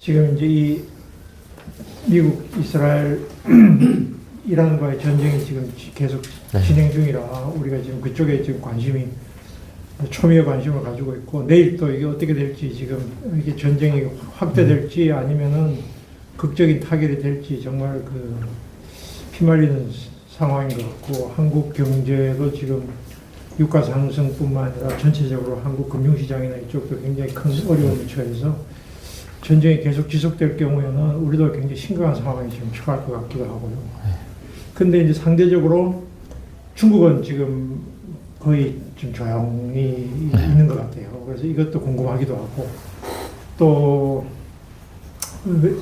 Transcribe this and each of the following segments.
지금 이제 이 미국, 이스라엘, 이란과의 전쟁이 지금 계속 진행 중이라 우리가 지금 그쪽에 지금 관심이 초미의 관심을 가지고 있고, 내일 또 이게 어떻게 될지, 지금 이게 전쟁이 확대될지 아니면은 극적인 타결이 될지 정말 그 피말리는 상황인 것 같고, 한국 경제도 지금 유가 상승뿐만 아니라 전체적으로 한국 금융시장이나 이쪽도 굉장히 큰 어려움에 처해서 전쟁이 계속 지속될 경우에는 우리도 굉장히 심각한 상황에 지금 처할 것 같기도 하고요. 근데 이제 상대적으로 중국은 지금 거의 좀 조용히 있는 것 같아요. 그래서 이것도 궁금하기도 하고, 또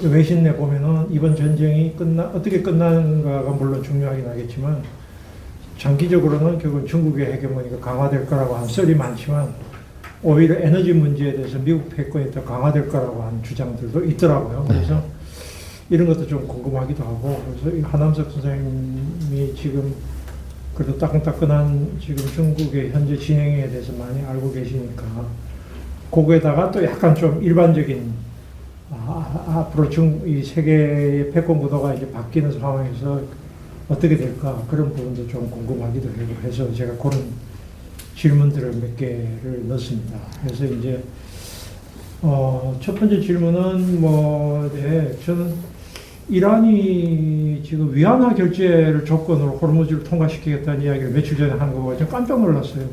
외신에 보면은 이번 전쟁이 어떻게 끝나는가가 물론 중요하긴 하겠지만, 장기적으로는 결국 중국의 헤게모니가 강화될 거라고 하는 썰이 많지만, 오히려 에너지 문제에 대해서 미국 패권이 더 강화될 거라고 하는 주장들도 있더라고요. 그래서 이런 것도 좀 궁금하기도 하고, 그래서 하남석 선생님이 지금 그래도 따끈따끈한 지금 중국의 현재 진행에 대해서 많이 알고 계시니까, 거기에다가 또 약간 좀 일반적인 앞으로 이 세계의 패권 구도가 이제 바뀌는 상황에서 어떻게 될까, 그런 부분도 좀 궁금하기도 하고 해서 제가 그런 질문들을 몇 개를 넣었습니다. 그래서 이제 첫 번째 질문은 저는 이란이 지금 위안화 결제를 조건으로 호르무즈를 통과시키겠다는 이야기를 며칠 전에 한 거 보고 깜짝 놀랐어요.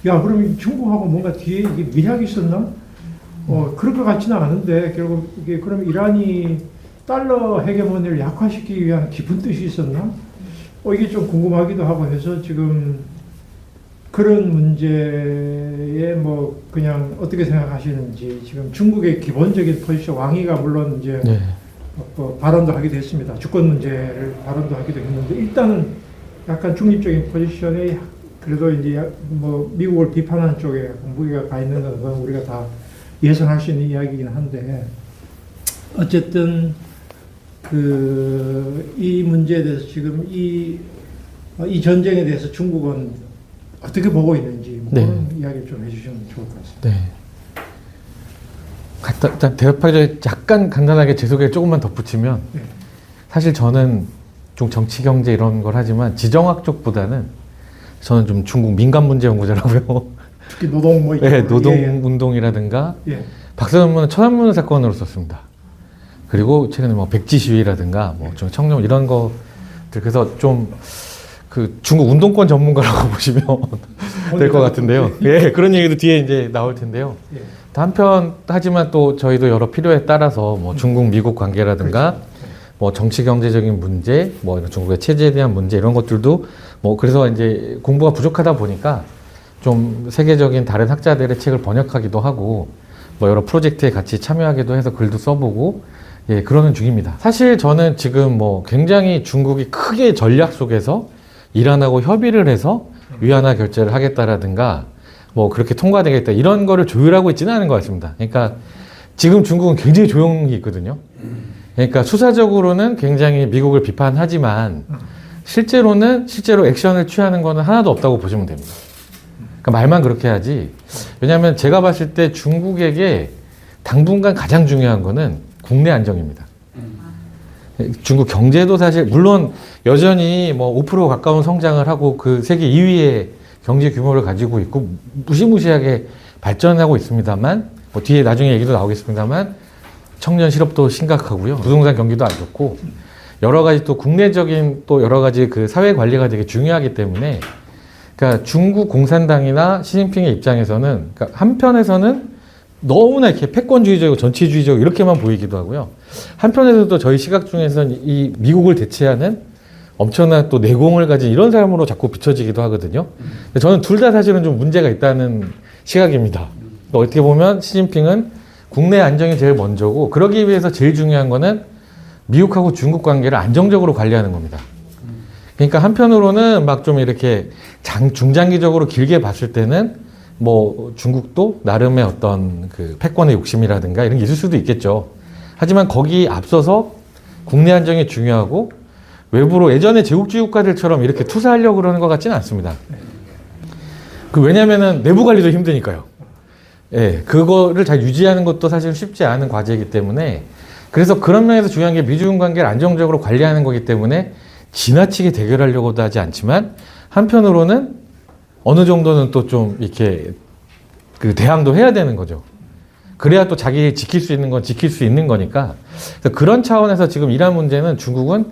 야, 그럼 중국하고 뭔가 뒤에 이게 밀약이 있었나? 그럴 것 같지는 않은데, 결국 이게 그럼 이란이 달러 헤게모니를 약화시키기 위한 깊은 뜻이 있었나? 이게 좀 궁금하기도 하고 해서 지금 그런 문제에 그냥 어떻게 생각하시는지, 지금 중국의 기본적인 포지션, 왕위가 물론 이제 발언도 하기도 했습니다. 주권 문제를 발언도 하기도 했는데, 일단은 약간 중립적인 포지션에 그래도 이제 미국을 비판하는 쪽에 무게가 가 있는 건 우리가 다 예상할 수 있는 이야기이긴 한데, 어쨌든 이 문제에 대해서 지금 이 전쟁에 대해서 중국은 어떻게 보고 있는지 그런 이야기를 좀 해주시면 좋을 것 같습니다. 일단 대답하기 전에 약간 간단하게 제 소개를 조금만 덧붙이면, 사실 저는 좀 정치 경제 이런 걸 하지만 지정학 쪽보다는 저는 좀 중국 민간 문제 연구자라고요. 특히 노동 노동 운동이라든가 박사논문은 천안문 사건으로 썼습니다. 그리고 최근에 백지 시위라든가 좀 청렴 이런 것들, 그래서 좀 중국 운동권 전문가라고 보시면 될 것 같은데요. 그런 얘기도 뒤에 이제 나올 텐데요. 한편 하지만 또 저희도 여러 필요에 따라서 중국 미국 관계라든가 정치 경제적인 문제, 중국의 체제에 대한 문제 이런 것들도 그래서 이제 공부가 부족하다 보니까 좀 세계적인 다른 학자들의 책을 번역하기도 하고 여러 프로젝트에 같이 참여하기도 해서 글도 써보고 그러는 중입니다. 사실 저는 지금 굉장히 중국이 크게 전략 속에서 이란하고 협의를 해서 위안화 결제를 하겠다라든가 그렇게 통과되겠다 이런 거를 조율하고 있지는 않은 것 같습니다. 그러니까 지금 중국은 굉장히 조용히 있거든요. 그러니까 수사적으로는 굉장히 미국을 비판하지만 실제로 액션을 취하는 거는 하나도 없다고 보시면 됩니다. 그러니까 말만 그렇게 하지. 왜냐하면 제가 봤을 때 중국에게 당분간 가장 중요한 거는 국내 안정입니다. 중국 경제도 사실 물론 여전히 5% 가까운 성장을 하고 세계 2위의 경제 규모를 가지고 있고 무시무시하게 발전하고 있습니다만, 뒤에 나중에 얘기도 나오겠습니다만 청년 실업도 심각하고요. 부동산 경기도 안 좋고 여러 가지 또 국내적인 또 여러 가지 사회 관리가 되게 중요하기 때문에, 그러니까 중국 공산당이나 시진핑의 입장에서는 한편에서는 너무나 이렇게 패권주의적이고 전체주의적 이렇게만 보이기도 하고요. 한편에서도 저희 시각 중에서는 이 미국을 대체하는 엄청난 또 내공을 가진 이런 사람으로 자꾸 비춰지기도 하거든요. 근데 저는 둘 다 사실은 좀 문제가 있다는 시각입니다. 그러니까 어떻게 보면 시진핑은 국내 안정이 제일 먼저고, 그러기 위해서 제일 중요한 거는 미국하고 중국 관계를 안정적으로 관리하는 겁니다. 그러니까 한편으로는 좀 이렇게 중장기적으로 길게 봤을 때는 중국도 나름의 어떤 패권의 욕심이라든가 이런 게 있을 수도 있겠죠. 하지만 거기 앞서서 국내 안정이 중요하고 외부로 예전에 제국주의 국가들처럼 이렇게 투사하려고 그러는 것 같지는 않습니다. 왜냐면은 내부 관리도 힘드니까요. 그거를 잘 유지하는 것도 사실 쉽지 않은 과제이기 때문에 그래서 그런 면에서 중요한 게 미중 관계를 안정적으로 관리하는 거기 때문에 지나치게 대결하려고도 하지 않지만 한편으로는 어느 정도는 또 좀 이렇게 그 대항도 해야 되는 거죠. 그래야 또 자기 지킬 수 있는 건 지킬 수 있는 거니까. 그래서 그런 차원에서 지금 이란 문제는 중국은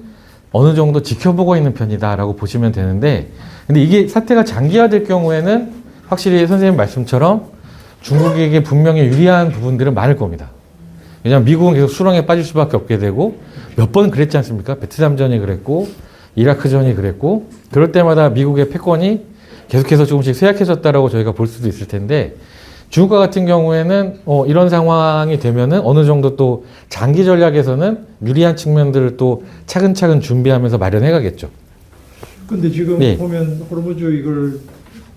어느 정도 지켜보고 있는 편이다라고 보시면 되는데, 근데 이게 사태가 장기화될 경우에는 확실히 선생님 말씀처럼 중국에게 분명히 유리한 부분들은 많을 겁니다. 왜냐하면 미국은 계속 수렁에 빠질 수밖에 없게 되고 몇 번 그랬지 않습니까? 베트남전이 그랬고 이라크전이 그랬고, 그럴 때마다 미국의 패권이 계속해서 조금씩 쇠약해졌다라고 저희가 볼 수도 있을 텐데, 중국과 같은 경우에는 이런 상황이 되면은 어느 정도 또 장기 전략에서는 유리한 측면들을 또 차근차근 준비하면서 마련해 가겠죠. 근데 지금 네. 보면 호르무즈 이걸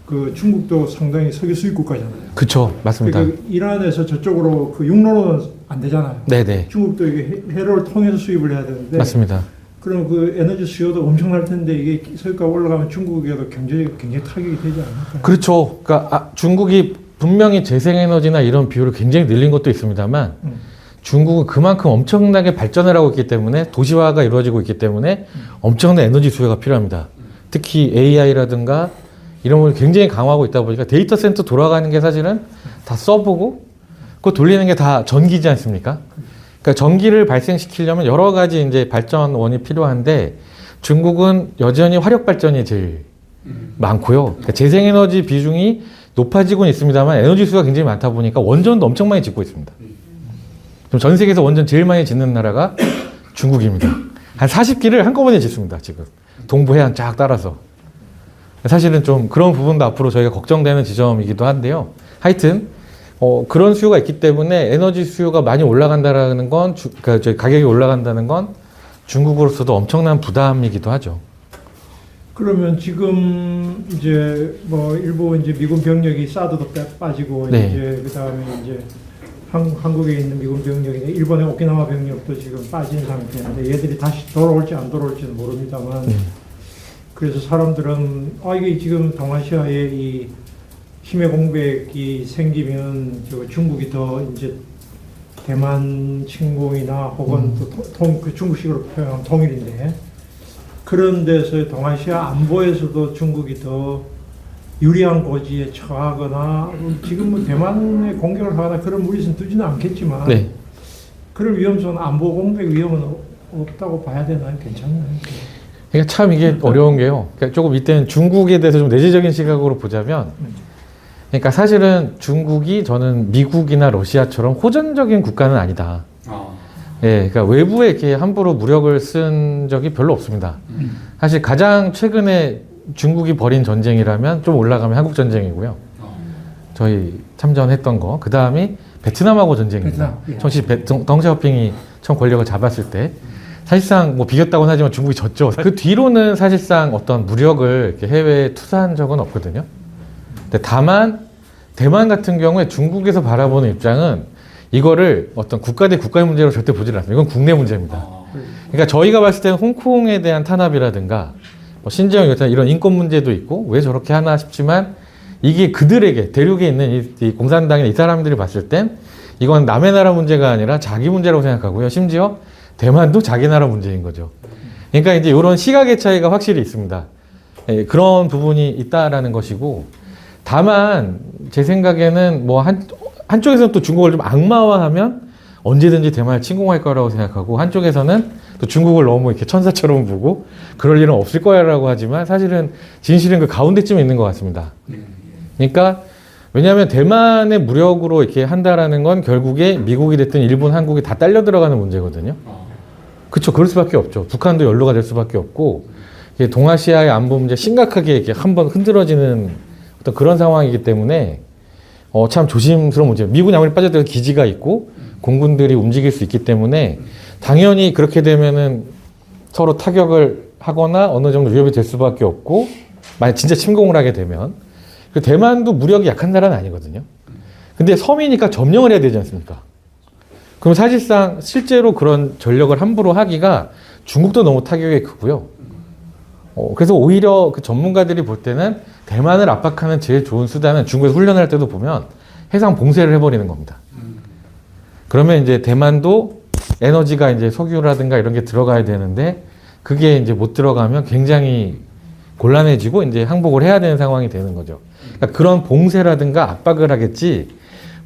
그 중국도 상당히 석유 수입 국가잖아요. 그쵸, 맞습니다. 그러니까 이란에서 저쪽으로 그 육로는 안 되잖아요. 네네. 중국도 이게 해로를 통해서 수입을 해야 되는데. 맞습니다. 그럼 그 에너지 수요도 엄청날 텐데 이게 석유가 올라가면 중국에도 굉장히 타격이 되지 않을까요? 그렇죠. 그러니까 중국이 분명히 재생에너지나 이런 비율을 굉장히 늘린 것도 있습니다만 중국은 그만큼 엄청나게 발전을 하고 있기 때문에 도시화가 이루어지고 있기 때문에 엄청난 에너지 수요가 필요합니다. 특히 AI라든가 이런 걸 굉장히 강화하고 있다 보니까 데이터 센터 돌아가는 게 사실은 다 써보고 그거 돌리는 게 다 전기지 않습니까? 그러니까 전기를 발생시키려면 여러 가지 이제 발전원이 필요한데 중국은 여전히 화력 발전이 제일 많고요. 그러니까 재생에너지 비중이 높아지고는 있습니다만 에너지 수가 굉장히 많다 보니까 원전도 엄청 많이 짓고 있습니다. 전 세계에서 원전 제일 많이 짓는 나라가 중국입니다. 한 40기를 한꺼번에 짓습니다. 지금 동부 해안 쫙 따라서. 사실은 좀 그런 부분도 앞으로 저희가 걱정되는 지점이기도 한데요. 하여튼 그런 수요가 있기 때문에 에너지 수요가 많이 올라간다라는 건 그러니까 저희 가격이 올라간다는 건 중국으로서도 엄청난 부담이기도 하죠. 그러면 지금 이제 뭐 일부 이제 미군 병력이 사드도 빠지고 네. 이제 그다음에 이제 한국에 있는 미군 병력이 일본의 오키나와 병력도 지금 빠진 상태인데 얘들이 다시 돌아올지 안 돌아올지는 모릅니다만 그래서 사람들은 이게 지금 동아시아에 이 힘의 공백이 생기면 저 중국이 더 이제 대만 침공이나 혹은 또 그 중국식으로 표현하면 통일인데 그런 데서 동아시아 안보에서도 중국이 더 유리한 고지에 처하거나 지금 뭐 대만에 공격을 하거나 그런 무리수는 두지는 않겠지만 네. 그럴 위험성은 안보 공백 위험은 없다고 봐야 되나요? 괜찮나요? 그러니까 참 이게 어려운 게요. 그러니까 조금 이때는 중국에 대해서 좀 내재적인 시각으로 보자면, 그러니까 사실은 중국이 저는 미국이나 러시아처럼 호전적인 국가는 아니다. 예, 그러니까 외부에 이렇게 함부로 무력을 쓴 적이 별로 없습니다. 사실 가장 최근에 중국이 벌인 전쟁이라면 좀 올라가면 한국 전쟁이고요. 저희 참전했던 거. 그 다음이 베트남하고 전쟁입니다. 덩샤오핑이 처음 권력을 잡았을 때. 사실상 뭐 비겼다고는 하지만 중국이 졌죠. 그 뒤로는 사실상 어떤 무력을 이렇게 해외에 투사한 적은 없거든요. 근데 다만 대만 같은 경우에 중국에서 바라보는 입장은 이거를 어떤 국가 대 국가의 문제로 절대 보지 않습니다. 이건 국내 문제입니다. 그러니까 저희가 봤을 때는 홍콩에 대한 탄압이라든가 뭐 신지영 이런 인권 문제도 있고 왜 저렇게 하나 싶지만 이게 그들에게 대륙에 있는 이 공산당이나 이 사람들이 봤을 땐 이건 남의 나라 문제가 아니라 자기 문제라고 생각하고요. 심지어 대만도 자기 나라 문제인 거죠. 그러니까 이제 이런 시각의 차이가 확실히 있습니다. 예, 그런 부분이 있다라는 것이고, 다만 제 생각에는 뭐 한쪽에서는 또 중국을 좀 악마화하면 언제든지 대만을 침공할 거라고 생각하고, 한쪽에서는 또 중국을 너무 이렇게 천사처럼 보고 그럴 일은 없을 거라고 하지만 사실은 진실은 그 가운데쯤에 있는 것 같습니다. 그러니까 왜냐하면 대만의 무력으로 이렇게 한다라는 건 결국에 미국이 됐든 일본, 한국이 다 딸려 들어가는 문제거든요. 그렇죠. 그럴 수밖에 없죠. 북한도 연루가 될 수밖에 없고, 동아시아의 안보 문제 심각하게 이렇게 한번 흔들어지는 어떤 그런 상황이기 때문에 참 조심스러운 문제예요. 미군이 아무리 빠져들어도 기지가 있고 공군들이 움직일 수 있기 때문에 당연히 그렇게 되면은 서로 타격을 하거나 어느 정도 위협이 될 수밖에 없고, 만약 진짜 침공을 하게 되면 대만도 무력이 약한 나라는 아니거든요. 근데 섬이니까 점령을 해야 되지 않습니까? 그럼 사실상 실제로 그런 전력을 함부로 하기가 중국도 너무 타격이 크고요. 그래서 오히려 그 전문가들이 볼 때는 대만을 압박하는 제일 좋은 수단은 중국에서 훈련을 할 때도 보면 해상 봉쇄를 해버리는 겁니다. 그러면 이제 대만도 에너지가 이제 석유라든가 이런 게 들어가야 되는데 그게 이제 못 들어가면 굉장히 곤란해지고 이제 항복을 해야 되는 상황이 되는 거죠. 그러니까 그런 봉쇄라든가 압박을 하겠지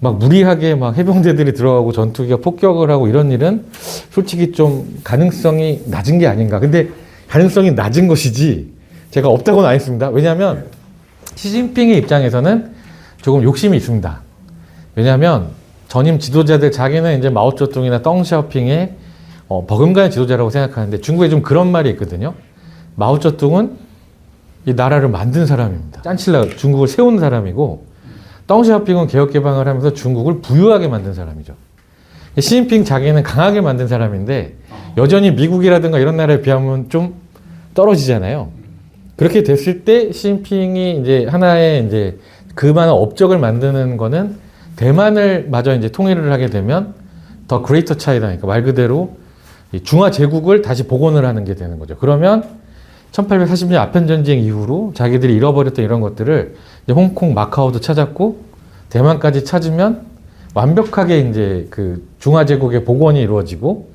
막 무리하게 막 해병대들이 들어가고 전투기가 폭격을 하고 이런 일은 솔직히 좀 가능성이 낮은 게 아닌가. 근데 가능성이 낮은 것이지 제가 없다고는 안 했습니다. 왜냐하면 시진핑의 입장에서는 조금 욕심이 있습니다. 왜냐하면 전임 지도자들 자기는 이제 마오쩌둥이나 덩샤오핑의 버금가는 지도자라고 생각하는데 중국에 좀 그런 말이 있거든요. 마오쩌둥은 이 나라를 만든 사람입니다. 짠칠라 중국을 세운 사람이고 덩샤오핑은 개혁개방을 하면서 중국을 부유하게 만든 사람이죠. 시진핑 자기는 강하게 만든 사람인데 여전히 미국이라든가 이런 나라에 비하면 좀 떨어지잖아요. 그렇게 됐을 때 시진핑이 이제 하나의 이제 그만한 업적을 만드는 거는 대만을 마저 이제 통일을 하게 되면 더 그레이터 차이나니까 말 그대로 이 중화 제국을 다시 복원을 하는 게 되는 거죠. 그러면 1840년 아편 전쟁 이후로 자기들이 잃어버렸던 이런 것들을 이제 홍콩, 마카오도 찾았고 대만까지 찾으면 완벽하게 이제 그 중화 제국의 복원이 이루어지고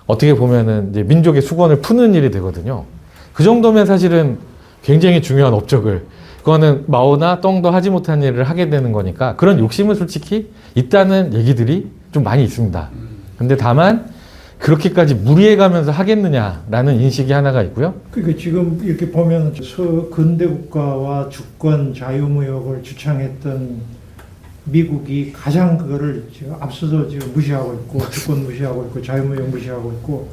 어떻게 보면은 이제 민족의 수건을 푸는 일이 되거든요. 그 정도면 사실은 굉장히 중요한 업적을 그거는 마오나 떵도 하지 못한 일을 하게 되는 거니까 그런 욕심은 솔직히 있다는 얘기들이 좀 많이 있습니다. 근데 다만 그렇게까지 무리해가면서 하겠느냐라는 인식이 하나가 있고요. 그러니까 지금 이렇게 보면 근대 국가와 주권 자유무역을 주창했던 미국이 가장 그거를 지금 앞서서 지금 무시하고 있고 주권 무시하고 있고 자유무역 무시하고 있고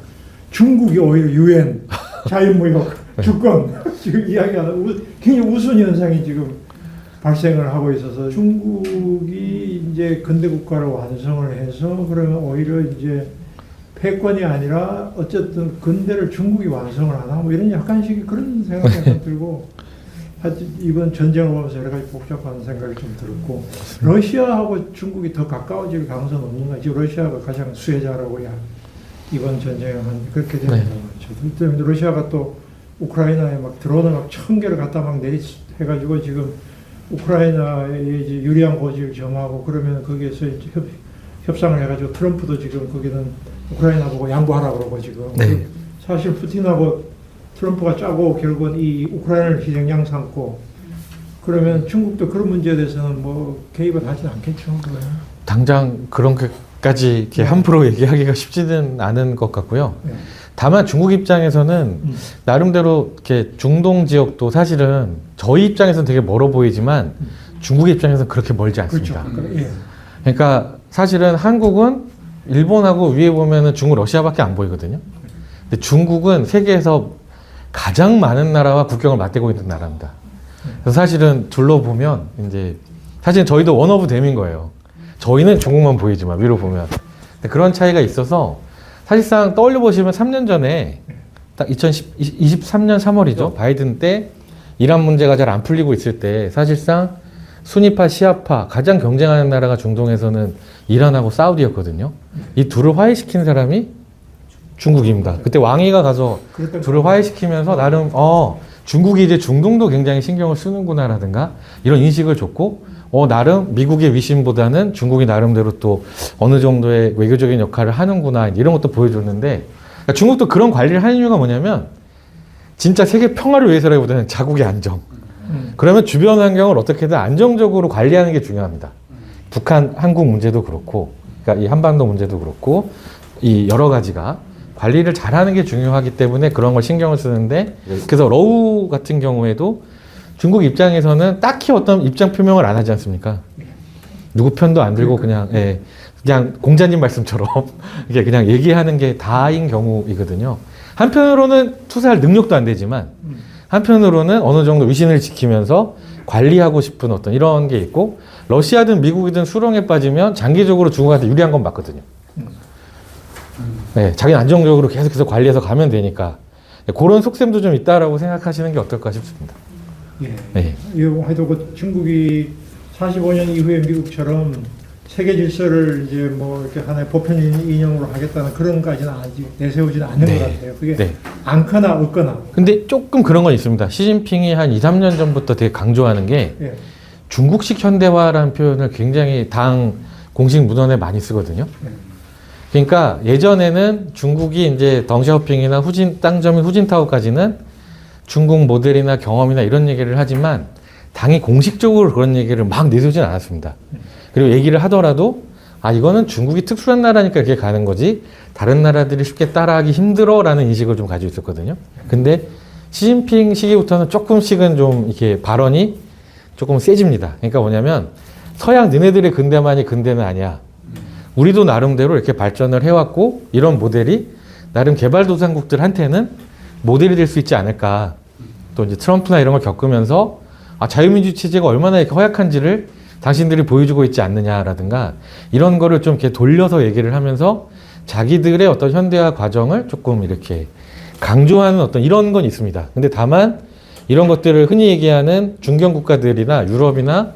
중국이 오히려 유엔 자유무역 주권 지금 이야기하는 굉장히 우스운 현상이 지금 발생을 하고 있어서 중국이 이제 근대 국가를 완성을 해서 그러면 오히려 이제 패권이 아니라 어쨌든 근대를 중국이 완성을 하나 뭐 이런 약간씩 그런 생각이 들고 하여튼 이번 전쟁을 보면서 여러 가지 복잡한 생각이 좀 들었고 러시아하고 중국이 더 가까워질 가능성은 없는가? 지금 러시아가 가장 수혜자라고 이번 전쟁은 그렇게 되는 거죠. 때문에 러시아가 또 우크라이나에 막 드론을 막 1000개를 갖다 막 해가지고 지금 우크라이나의 이제 유리한 고지를 점하고 그러면 거기에서 이제 협상을 해가지고 트럼프도 지금 거기는 우크라이나 보고 양보하라 그러고 지금 네. 사실 푸틴하고 트럼프가 짜고 결국은 이 우크라이나를 희생양 삼고 그러면 중국도 그런 문제에 대해서는 뭐 개입을 하진 않겠죠. 그거는. 당장 그런 것까지 이렇게 함부로 얘기하기가 쉽지는 않은 것 같고요. 네. 다만 중국 입장에서는 나름대로 이렇게 중동 지역도 사실은 저희 입장에서는 되게 멀어 보이지만 중국 입장에서는 그렇게 멀지 않습니다. 그렇죠. 예. 그러니까 사실은 한국은 일본하고 위에 보면은 중국, 러시아밖에 안 보이거든요. 근데 중국은 세계에서 가장 많은 나라와 국경을 맞대고 있는 나라입니다. 그래서 사실은 둘러보면 이제 사실 저희도 원 오브 댐인 거예요. 저희는 중국만 보이지만 위로 보면 근데 그런 차이가 있어서 사실상 떠올려 보시면 3년 전에 딱 2023년 3월이죠. 바이든 때 이란 문제가 잘 안 풀리고 있을 때 사실상 수니파, 시아파 가장 경쟁하는 나라가 중동에서는 이란하고 사우디였거든요. 이 둘을 화해시킨 사람이 중국입니다. 그때 왕이가 가서 둘을 화해시키면서 나름 중국이 이제 중동도 굉장히 신경을 쓰는구나라든가 이런 인식을 줬고 나름 미국의 위신보다는 중국이 나름대로 또 어느 정도의 외교적인 역할을 하는구나 이런 것도 보여줬는데 그러니까 중국도 그런 관리를 하는 이유가 뭐냐면 진짜 세계 평화를 위해서라기보다는 자국의 안정. 그러면 주변 환경을 어떻게든 안정적으로 관리하는 게 중요합니다. 북한, 한국 문제도 그렇고, 그러니까 이 한반도 문제도 그렇고, 이 여러 가지가 관리를 잘하는 게 중요하기 때문에 그런 걸 신경을 쓰는데, 그래서 러우 같은 경우에도 중국 입장에서는 딱히 어떤 입장 표명을 안 하지 않습니까? 누구 편도 안 들고 그냥 공자님 말씀처럼 이게 그냥 얘기하는 게 다인 경우이거든요. 한편으로는 투사할 능력도 안 되지만, 한편으로는 어느 정도 위신을 지키면서 관리하고 싶은 어떤 이런 게 있고 러시아든 미국이든 수렁에 빠지면 장기적으로 중국한테 유리한 건 맞거든요. 네, 자기는 안정적으로 계속해서 관리해서 가면 되니까 그런 속셈도 좀 있다라고 생각하시는 게 어떨까 싶습니다. 예. 네. 하여튼 그 중국이 45년 이후에 미국처럼 세계 질서를 이제 뭐 이렇게 하나의 보편 인형으로 하겠다는 그런까지는 아직 내세우지는 않는 것 같아요. 그게 않거나 없거나. 근데 조금 그런 건 있습니다. 시진핑이 한 2, 3년 전부터 되게 강조하는 게 중국식 현대화라는 표현을 굉장히 당 공식 문헌에 많이 쓰거든요. 그러니까 예전에는 중국이 이제 덩샤오핑이나 땅점인 후진타오까지는 중국 모델이나 경험이나 이런 얘기를 하지만 당이 공식적으로 그런 얘기를 막 내세우진 않았습니다. 그리고 얘기를 하더라도 아 이거는 중국이 특수한 나라니까 이렇게 가는 거지 다른 나라들이 쉽게 따라하기 힘들어라는 인식을 좀 가지고 있었거든요. 근데 시진핑 시기부터는 조금씩은 좀 이렇게 발언이 조금 세집니다. 그러니까 뭐냐면 서양 너네들의 근대만이 근대는 아니야. 우리도 나름대로 이렇게 발전을 해왔고 이런 모델이 나름 개발도상국들한테는 모델이 될 수 있지 않을까. 또 이제 트럼프나 이런 걸 겪으면서 아, 자유민주 체제가 얼마나 이렇게 허약한지를 당신들이 보여주고 있지 않느냐라든가 이런 거를 좀 이렇게 돌려서 얘기를 하면서 자기들의 어떤 현대화 과정을 조금 이렇게 강조하는 어떤 이런 건 있습니다. 근데 다만 이런 것들을 흔히 얘기하는 중견 국가들이나 유럽이나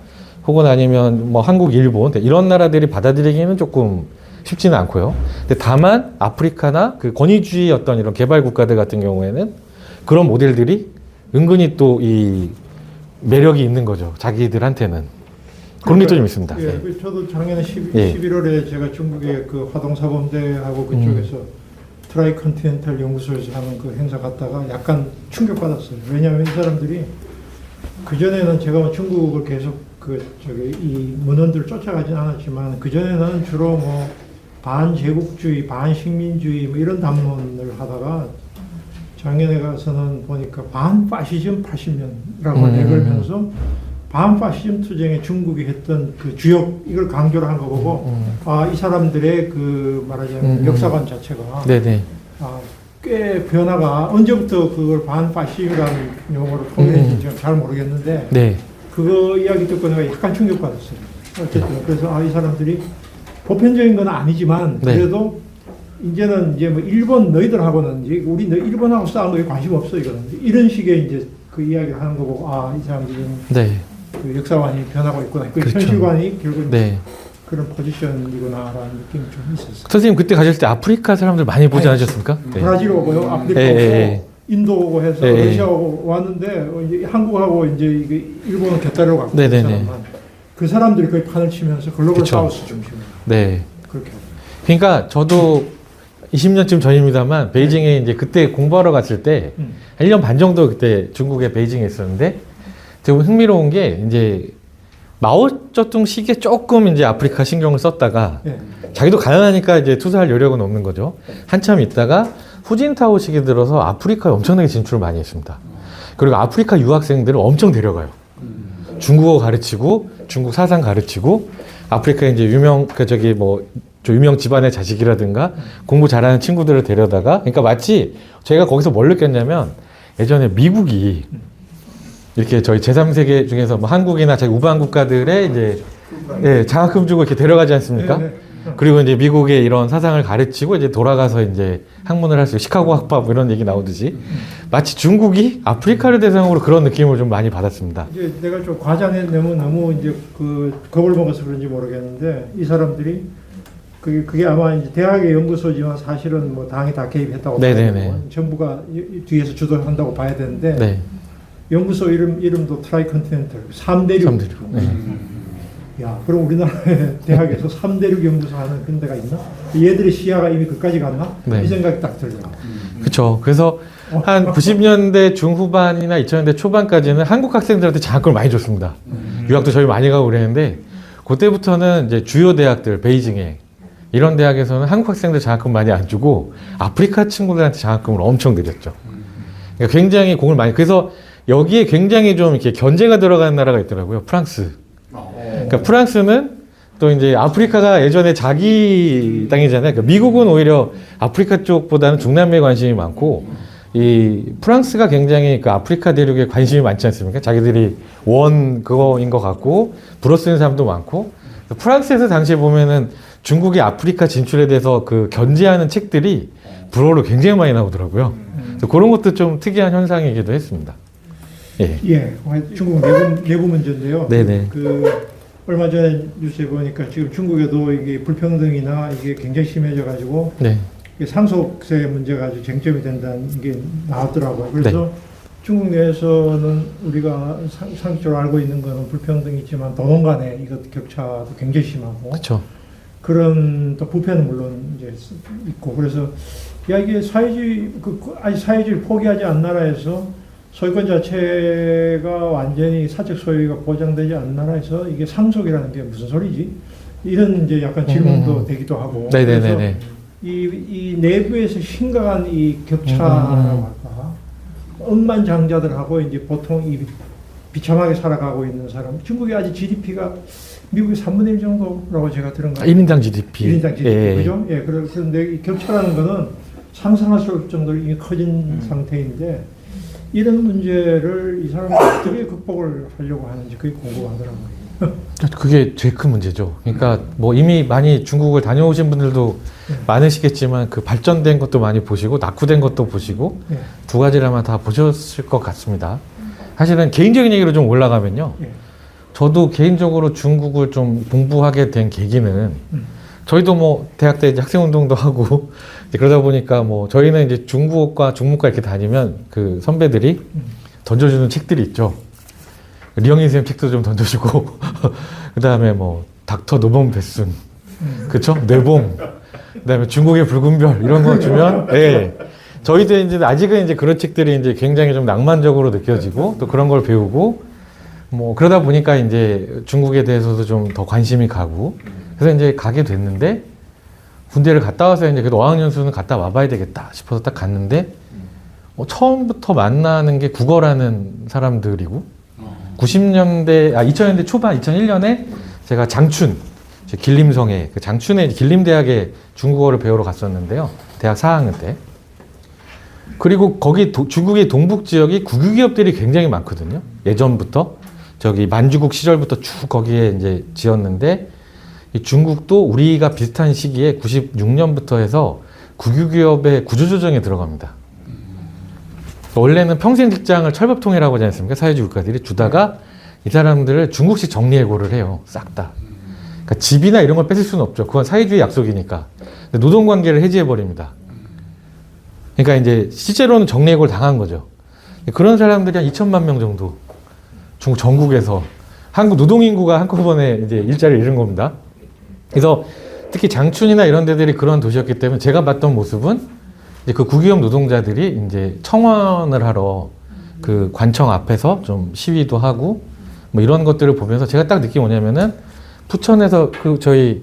혹은 아니면 뭐 한국, 일본 이런 나라들이 받아들이기는 조금 쉽지는 않고요. 근데 다만 아프리카나 그 권위주의 어떤 이런 개발 국가들 같은 경우에는 그런 모델들이 은근히 또 이 매력이 있는 거죠. 자기들한테는. 그런 게 좀 있습니다. 예, 네. 저도 작년에 예. 11월에 제가 중국의 그 화동사범대하고 그쪽에서 트라이컨티넨탈 연구소에서 하는 그 행사 갔다가 약간 충격받았어요. 왜냐하면 이 사람들이 그전에는 제가 뭐 중국을 계속 이 문헌들을 쫓아가진 않았지만 그전에는 주로 뭐 반제국주의, 반식민주의 뭐 이런 담론을 하다가 작년에 가서는 보니까 반파시즘 80년이라고 내걸면서 반파시즘 투쟁에 중국이 했던 그 주역 이걸 강조를 한 거 보고 아, 이 사람들의 그 말하자면 역사관 자체가 네네. 아, 꽤 변화가 언제부터 그걸 반파시즘이라는 용어로 통일했는지 잘 모르겠는데 네. 그거 이야기 듣고 내가 약간 충격받았어요. 어쨌든 그래서 아, 이 사람들이 보편적인 건 아니지만 그래도 이제는 이제 뭐 일본 너희들하고는 이제 우리 일본하고 싸운 거에 관심 없어 이거는 이런 식의 이제 그 이야기를 하는 거 보고 아, 이 사람들은 네. 그 역사관이 변하고 있구나. 그 그렇죠. 현실관이 결국 네. 그런 포지션이구나라는 느낌이 좀 있었어요. 선생님 그때 가실 때 아프리카 사람들 많이 보지 않으셨습니까? 네. 브라질 오고요, 아프리카 예, 오고, 예. 인도 오고 해서 예, 예. 러시아 오고 왔는데 이제 한국하고 이제 이게 일본은 곁다리로 갔고 네, 그 네, 네. 사람만 그 사람들이 거의 판을 치면서 글로벌 그쵸. 사우스 중심으로 네. 그렇게 하죠. 그러니까 저도 20년쯤 전입니다만 베이징에 이제 그때 공부하러 갔을 때 1년 반 정도 그때 중국의 베이징에 있었는데 되게 흥미로운 게 이제 마오쩌둥 시기에 조금 이제 아프리카 신경을 썼다가 예. 자기도 가난하니까 이제 투자할 여력은 없는 거죠. 한참 있다가 후진타오 시기 들어서 아프리카에 엄청나게 진출을 많이 했습니다. 그리고 아프리카 유학생들을 엄청 데려가요. 중국어 가르치고 중국 사상 가르치고 아프리카 이제 유명 좀 유명 집안의 자식이라든가 공부 잘하는 친구들을 데려다가 그러니까 마치 제가 거기서 뭘 느꼈냐면 예전에 미국이 이렇게 저희 제3세계 중에서 뭐 한국이나 자기 우방 국가들의 이제 예, 장학금 주고 이렇게 데려가지 않습니까? 네, 네. 그리고 이제 미국의 이런 사상을 가르치고 이제 돌아가서 이제 학문을 할 수 있고 시카고 학파 뭐 이런 얘기 나오듯이 마치 중국이 아프리카를 대상으로 그런 느낌을 좀 많이 받았습니다. 이제 내가 좀 과장해 너무 이제 그 겁을 먹어서 그런지 모르겠는데 이 사람들이 그게 아마 이제 대학의 연구소지만 사실은 뭐 당이 다 개입했다고 봐야 되고 정부가 뒤에서 주도한다고 봐야 되는데 네. 연구소 이름도 트라이컨티넨탈 3대륙. 네. 야, 그럼 우리나라의 대학에서 3대륙 연구소 하는 그런 데가 있나? 얘들의 시야가 이미 그까지 갔나? 네. 이 생각이 딱 들어요. 그렇죠. 그래서 한 90년대 중후반이나 2000년대 초반까지는 한국 학생들한테 장학금을 많이 줬습니다. 유학도 저희 많이 가고 그랬는데 그때부터는 이제 주요 대학들 베이징에 이런 대학에서는 한국 학생들 장학금 많이 안 주고 아프리카 친구들한테 장학금을 엄청 드렸죠. 그러니까 굉장히 공을 많이 그래서 여기에 굉장히 좀 이렇게 견제가 들어가는 나라가 있더라고요. 프랑스. 그러니까 프랑스는 또 이제 아프리카가 예전에 자기 땅이잖아요. 그러니까 미국은 오히려 아프리카 쪽보다는 중남미에 관심이 많고 이 프랑스가 굉장히 그 아프리카 대륙에 관심이 많지 않습니까? 자기들이 원 그거인 것 같고 불어 쓰는 사람도 많고 프랑스에서 당시에 보면은 중국이 아프리카 진출에 대해서 그 견제하는 책들이 불어로 굉장히 많이 나오더라고요. 그래서 그런 것도 좀 특이한 현상이기도 했습니다. 예. 예, 중국 내부 문제인데요. 네네. 그 얼마 전에 뉴스에 보니까 지금 중국에도 이게 불평등이나 이게 굉장히 심해져 가지고 네. 상속세 문제가 아주 쟁점이 된다는 게 나왔더라고요. 그래서 중국 내에서는 우리가 상식적으로 알고 있는 거는 불평등이 있지만 도농 간의 이것 격차도 굉장히 심하고 그렇죠. 그런 또 부패는 물론 이제 있고 그래서 야 이게 사회주의 아직 사회주의 포기하지 않은 나라에서 소유권 자체가 완전히 사적 소유가 보장되지 않은 나라에서 이게 상속이라는 게 무슨 소리지? 이런 이제 약간 질문도 되기도 하고 네네네네. 그래서 이 내부에서 심각한 이 격차라고 할까 억만장자들하고 이제 보통 이 비참하게 살아가고 있는 사람 중국이 아직 GDP가 미국의 3분의 1 정도라고 제가 들은 거 1인당 GDP. 1인당 GDP 예. 그죠? 예, 그런데 이 격차라는 거는 상상할 수 없을 정도로 이미 커진 상태인데 이런 문제를 이 사람이 어떻게 극복을 하려고 하는지 그게 궁금하더라고요. 그게 제일 큰 문제죠. 그러니까 뭐 이미 많이 중국을 다녀오신 분들도 많으시겠지만 그 발전된 것도 많이 보시고 낙후된 것도 보시고 예. 두 가지를 아마 다 보셨을 것 같습니다. 사실은 개인적인 얘기로 좀 올라가면요. 예. 저도 개인적으로 중국을 좀 공부하게 된 계기는 저희도 뭐 대학 때 이제 학생운동도 하고 이제 그러다 보니까 뭐 저희는 이제 중국과 중문과 이렇게 다니면 그 선배들이 던져주는 책들이 있죠. 리영인 선생님 책도 좀 던져주고 그 다음에 뭐 닥터 노범 베순 그쵸? 뇌봉 그 다음에 중국의 붉은 별 이런 거 주면 예. 저희도 이제 아직은 이제 그런 책들이 이제 굉장히 좀 낭만적으로 느껴지고 또 그런 걸 배우고 뭐 그러다 보니까 이제 중국에 대해서도 좀 더 관심이 가고 그래서 이제 가게 됐는데 군대를 갔다 와서 이제 그래도 어학연수는 갔다 와봐야 되겠다 싶어서 딱 갔는데 처음부터 만나는 게 국어라는 사람들이고 2000년대 초반 2001년에 제가 장춘 길림성에 그 장춘에 길림대학에 중국어를 배우러 갔었는데요. 대학 4학년 때. 그리고 거기 중국의 동북 지역이 국유기업들이 굉장히 많거든요. 예전부터 저기 만주국 시절부터 쭉 거기에 이제 지었는데 이 중국도 우리가 비슷한 시기에 96년부터 해서 국유기업의 구조조정에 들어갑니다. 원래는 평생 직장을 철법통이라고 하지 않습니까? 사회주의 국가들이 주다가 이 사람들을 중국식 정리해고를 해요. 싹 다. 그러니까 집이나 이런 걸 뺏을 수는 없죠. 그건 사회주의 약속이니까. 노동관계를 해지해버립니다. 그러니까 이제 실제로는 정리해고를 당한 거죠. 그런 사람들이 한 2천만 명 정도 중국 전국에서 한국 노동인구가 한꺼번에 이제 일자리를 잃은 겁니다. 그래서 특히 장춘이나 이런 데들이 그런 도시였기 때문에 제가 봤던 모습은 이제 그 국유업 노동자들이 이제 청원을 하러 그 관청 앞에서 좀 시위도 하고 뭐 이런 것들을 보면서 제가 딱 느낀 게 뭐냐면은 부천에서 그 저희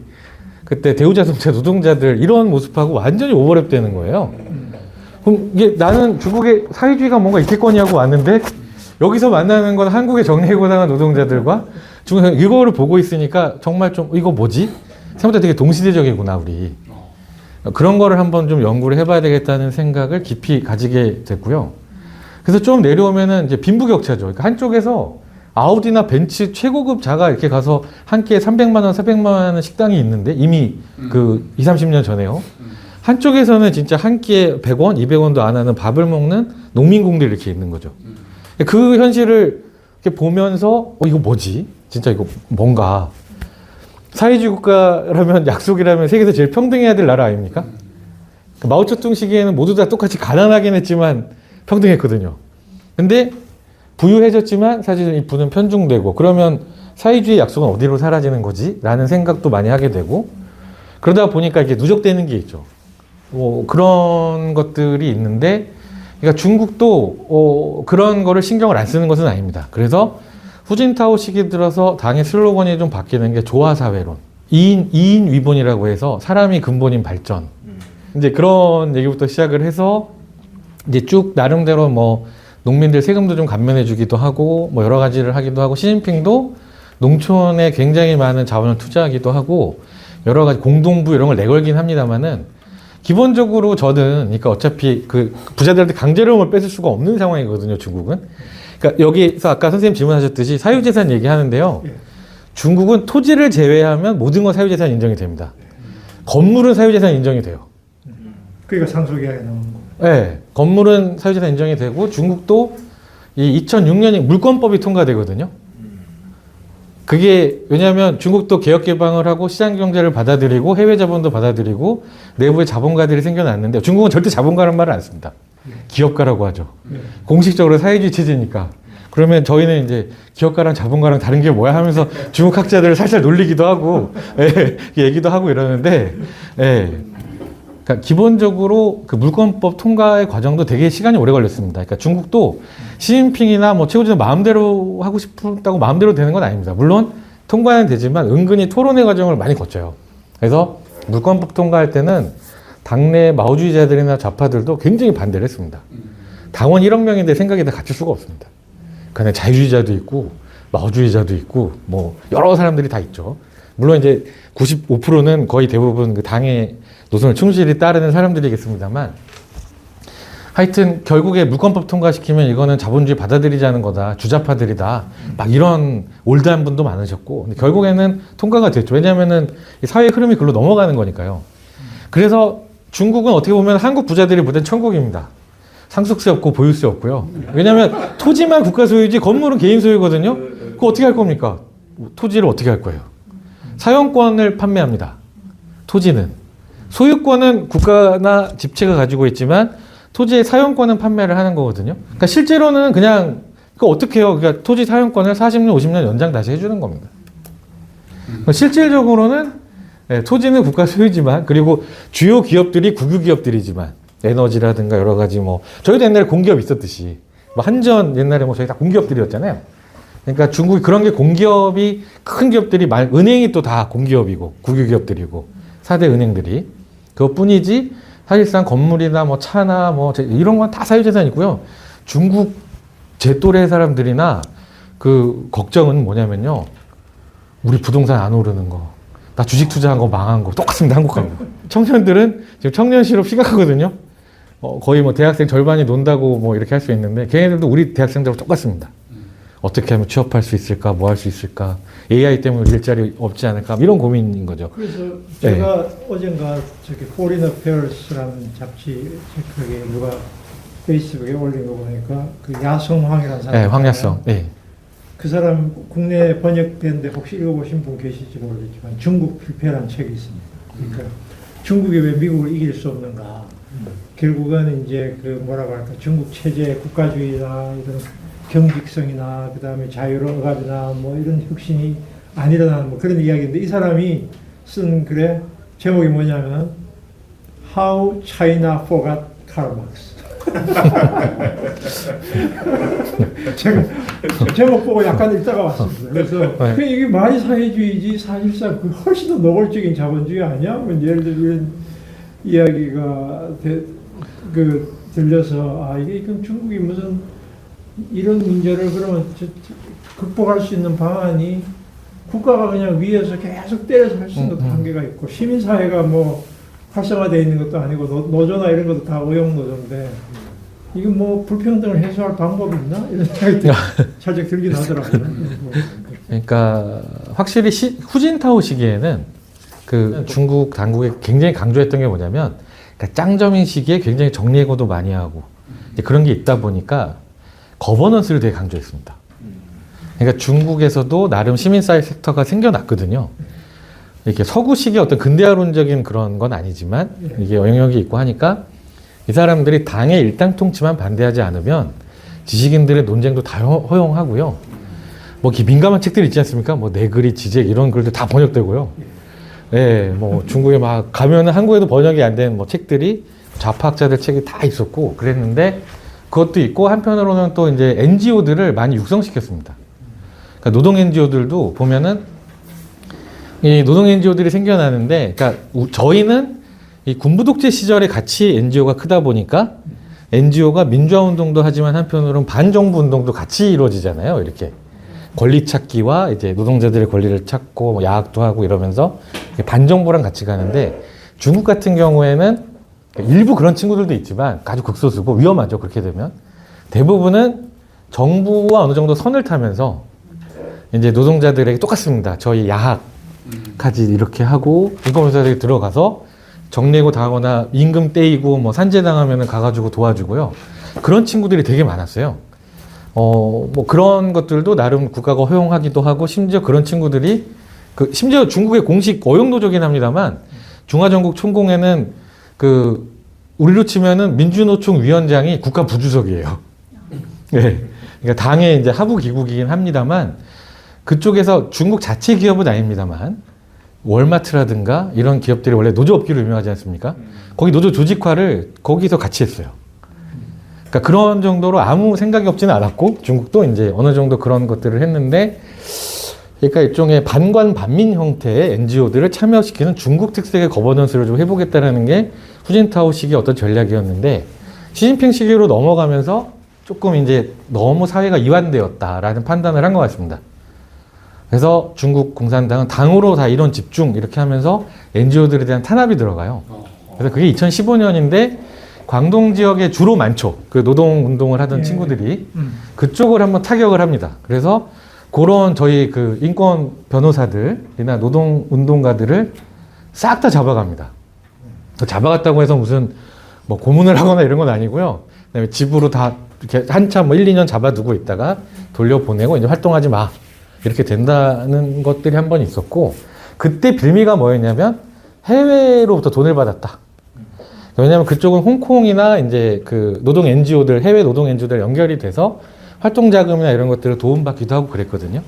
그때 대우자동차 노동자들 이런 모습하고 완전히 오버랩 되는 거예요. 그럼 이게 나는 중국의 사회주의가 뭔가 있겠거니 하고 왔는데 여기서 만나는 건 한국의 정리해고당한 노동자들과 중국에서 이거를 보고 있으니까 정말 좀 이거 뭐지? 생각보다 되게 동시대적이구나 우리. 그런 거를 한번 좀 연구를 해봐야 되겠다는 생각을 깊이 가지게 됐고요. 그래서 좀 내려오면은 이제 빈부격차죠. 그러니까 한쪽에서 아우디나 벤츠 최고급 자가 이렇게 가서 한 끼에 300만 원, 400만 원 식당이 있는데 이미 그 20, 30년 전에요. 한쪽에서는 진짜 한 끼에 100원, 200원도 안 하는 밥을 먹는 농민공들이 이렇게 있는 거죠. 그 현실을 이렇게 보면서 이거 뭐지? 진짜 이거 뭔가 사회주의 국가라면 약속이라면 세계에서 제일 평등해야 될 나라 아닙니까? 마오쩌둥 시기에는 모두 다 똑같이 가난하긴 했지만 평등했거든요. 근데 부유해졌지만 사실은 이 부는 편중되고 그러면 사회주의 약속은 어디로 사라지는 거지? 라는 생각도 많이 하게 되고 그러다 보니까 이게 누적되는 게 있죠. 뭐 그런 것들이 있는데 그러니까 중국도 그런 거를 신경을 안 쓰는 것은 아닙니다. 그래서 후진타오 시기 들어서 당의 슬로건이 좀 바뀌는 게 조화사회론. 2인 위본이라고 해서 사람이 근본인 발전. 이제 그런 얘기부터 시작을 해서 이제 쭉 나름대로 뭐 농민들 세금도 좀 감면해 주기도 하고 뭐 여러 가지를 하기도 하고 시진핑도 농촌에 굉장히 많은 자원을 투자하기도 하고 여러 가지 공동부 이런 걸 내걸긴 합니다만은 기본적으로 저는 그러니까 어차피 그 부자들한테 강제로움을 뺏을 수가 없는 상황이거든요, 중국은. 그러니까 여기서 아까 선생님 질문하셨듯이 사유재산 얘기하는데요. 중국은 토지를 제외하면 모든 건 사유재산 인정이 됩니다. 건물은 사유재산 인정이 돼요. 그러니까 상속이하게 나오는 거. 네, 건물은 사유재산 인정이 되고 중국도 이 2006년에 물권법이 통과되거든요. 그게 왜냐하면 중국도 개혁 개방을 하고 시장 경제를 받아들이고 해외 자본도 받아들이고 내부에 자본가들이 생겨났는데 중국은 절대 자본가라는 말을 안 씁니다. 기업가라고 하죠. 공식적으로 사회주의 체제니까. 그러면 저희는 이제 기업가랑 자본가랑 다른 게 뭐야 하면서 중국 학자들을 살살 놀리기도 하고, 예, 얘기도 하고 이러는데, 예. 그러니까 기본적으로 그 물권법 통과의 과정도 되게 시간이 오래 걸렸습니다. 그러니까 중국도 시진핑이나 뭐 최고 지도 마음대로 하고 싶다고 마음대로 되는 건 아닙니다. 물론 통과는 되지만 은근히 토론의 과정을 많이 거쳐요. 그래서 물권법 통과할 때는 당내 마오주의자들이나 좌파들도 굉장히 반대를 했습니다. 당원 1억 명인데 생각이 다 같을 수가 없습니다. 그냥 자유주의자도 있고 마오주의자도 있고 뭐 여러 사람들이 다 있죠. 물론 이제 95%는 거의 대부분 그 당의 노선을 충실히 따르는 사람들이겠습니다만, 하여튼 결국에 물권법 통과시키면 이거는 자본주의 받아들이자는 거다, 주자파들이다, 막 이런 올드한 분도 많으셨고, 근데 결국에는 통과가 됐죠. 왜냐하면은 사회의 흐름이 글로 넘어가는 거니까요. 그래서 중국은 어떻게 보면 한국 부자들이 보던 천국입니다. 상속세 없고 보유세 없고요. 왜냐하면 토지만 국가 소유지 건물은 개인 소유거든요. 그거 어떻게 할 겁니까? 토지를 어떻게 할 거예요? 사용권을 판매합니다. 토지는. 소유권은 국가나 집체가 가지고 있지만 토지의 사용권은 판매를 하는 거거든요. 그러니까 실제로는 그냥 그거 어떻게 해요? 그러니까 토지 사용권을 40년, 50년 연장 다시 해주는 겁니다. 실질적으로는 토지는 국가 소유지만, 그리고 주요 기업들이 국유 기업들이지만, 에너지라든가 여러 가지 뭐 저희도 옛날에 공기업 있었듯이 뭐 한전 옛날에 뭐 저희 다 공기업들이었잖아요. 그러니까 중국이 그런 게 공기업이 큰 기업들이 은행이 또 다 공기업이고 국유 기업들이고 4대 은행들이 그것뿐이지 사실상 건물이나 뭐 차나 뭐 이런 건 다 사유재산이고요. 중국 제 또래 사람들이나 그 걱정은 뭐냐면요. 우리 부동산 안 오르는 거, 나 주식 투자한 거 망한 거 똑같습니다. 한국하고. 청년들은 지금 청년 실업 심각하거든요. 거의 뭐 대학생 절반이 논다고 뭐 이렇게 할 수 있는데 걔네들도 우리 대학생들하고 똑같습니다. 어떻게 하면 취업할 수 있을까, 뭐 할 수 있을까, AI 때문에 일자리 없지 않을까, 이런 고민인 거죠. 그래서 제가 어젠가 저기 Foreign Affairs라는 잡지 거기에 누가 페이스북에 올린 거 보니까 그 야성황이라는 사람. 네, 황야성. 네. 그 사람 국내에 번역된데 혹시 읽어보신 분 계실지 모르겠지만 중국 필패라는 책이 있습니다. 그러니까 중국이 왜 미국을 이길 수 없는가. 결국은 이제 그 뭐라고 할까, 중국 체제 국가주의나 이런 경직성이나 그다음에 자유로움이나 뭐 이런 혁신이 안 일어나는 뭐 그런 이야기인데, 이 사람이 쓴 글의 제목이 뭐냐면 How China Forgot Karl Marx. 제가 제목 보고 약간 읽다가 왔습니다. 그래서 그 이게 많이 사회주의지 사실상 그 훨씬 더 노골적인 자본주의 아니야? 뭐 예를 들면 이야기가 들려서 이게 그럼 중국이 무슨 이런 문제를 그러면 극복할 수 있는 방안이 국가가 그냥 위에서 계속 때려서 할 수 있는 것도 한계가 있고, 시민사회가 뭐 활성화되어 있는 것도 아니고 노조나 이런 것도 다 오용노조인데 이게 뭐 불평등을 해소할 방법이 있나? 이런 생각이 살짝 들긴 하더라고요. 그러니까 확실히 후진타오 시기에는 그 중국 당국이 굉장히 강조했던 게 뭐냐면, 그러니까 짱점인 시기에 굉장히 정리해고도 많이 하고 이제 그런 게 있다 보니까 거버넌스를 되게 강조했습니다. 그러니까 중국에서도 나름 시민사회 섹터가 생겨났거든요. 이렇게 서구식의 어떤 근대화론적인 그런 건 아니지만 이게 영역이 있고 하니까 이 사람들이 당의 일당통치만 반대하지 않으면 지식인들의 논쟁도 다 허용하고요. 뭐 민감한 책들 있지 않습니까? 뭐 내글이 지적 이런 글들 다 번역되고요. 예, 뭐 중국에 막 가면은 한국에도 번역이 안 된 뭐 책들이 좌파학자들 책이 다 있었고 그랬는데, 그것도 있고 한편으로는 또 이제 NGO들을 많이 육성시켰습니다. 그러니까 노동 NGO들도 보면은 이 노동 NGO들이 생겨나는데, 그러니까 저희는 이 군부 독재 시절에 같이 NGO가 크다 보니까 NGO가 민주화 운동도 하지만 한편으로는 반정부 운동도 같이 이루어지잖아요. 이렇게 권리 찾기와 이제 노동자들의 권리를 찾고 뭐 야학도 하고 이러면서 반정부랑 같이 가는데, 중국 같은 경우에는 일부 그런 친구들도 있지만 아주 극소수고 위험하죠. 그렇게 되면 대부분은 정부와 어느 정도 선을 타면서 이제 노동자들에게 똑같습니다. 저희 야학까지 이렇게 하고 인권검사들이 들어가서 정리해고 당하거나 임금 떼이고 뭐 산재당하면 가가지고 도와주고요. 그런 친구들이 되게 많았어요. 뭐 그런 것들도 나름 국가가 허용하기도 하고, 심지어 그런 친구들이 심지어 중국의 공식 어용노조긴 합니다만 중화전국 총공에는 우리로 치면은 민주노총 위원장이 국가 부주석이에요. 네. 그러니까 당의 이제 하부 기구이긴 합니다만 그쪽에서 중국 자체 기업은 아닙니다만 월마트라든가 이런 기업들이 원래 노조업계로 유명하지 않습니까? 거기 노조 조직화를 거기서 같이 했어요. 그러니까 그런 정도로 아무 생각이 없지는 않았고 중국도 이제 어느 정도 그런 것들을 했는데 그러니까 일종의 반관 반민 형태의 NGO들을 참여시키는 중국 특색의 거버넌스를 좀 해보겠다라는 게 후진타오 시기의 어떤 전략이었는데 시진핑 시기로 넘어가면서 조금 이제 너무 사회가 이완되었다라는 판단을 한 것 같습니다. 그래서 중국 공산당은 당으로 다 이런 집중 이렇게 하면서 NGO들에 대한 탄압이 들어가요. 그래서 그게 2015년인데 광동 지역에 주로 많죠. 그 노동 운동을 하던 친구들이 그쪽을 한번 타격을 합니다. 그래서 그런 저희 그 인권 변호사들이나 노동 운동가들을 싹 다 잡아갑니다. 잡아갔다고 해서 무슨 뭐 고문을 하거나 이런 건 아니고요. 그다음에 집으로 다 이렇게 한참 뭐 1, 2년 잡아두고 있다가 돌려보내고 이제 활동하지 마. 이렇게 된다는 것들이 한 번 있었고 그때 빌미가 뭐였냐면 해외로부터 돈을 받았다. 왜냐하면 그쪽은 홍콩이나 이제 그 노동 NGO들, 해외 노동 NGO들 연결이 돼서 활동 자금이나 이런 것들을 도움받기도 하고 그랬거든요.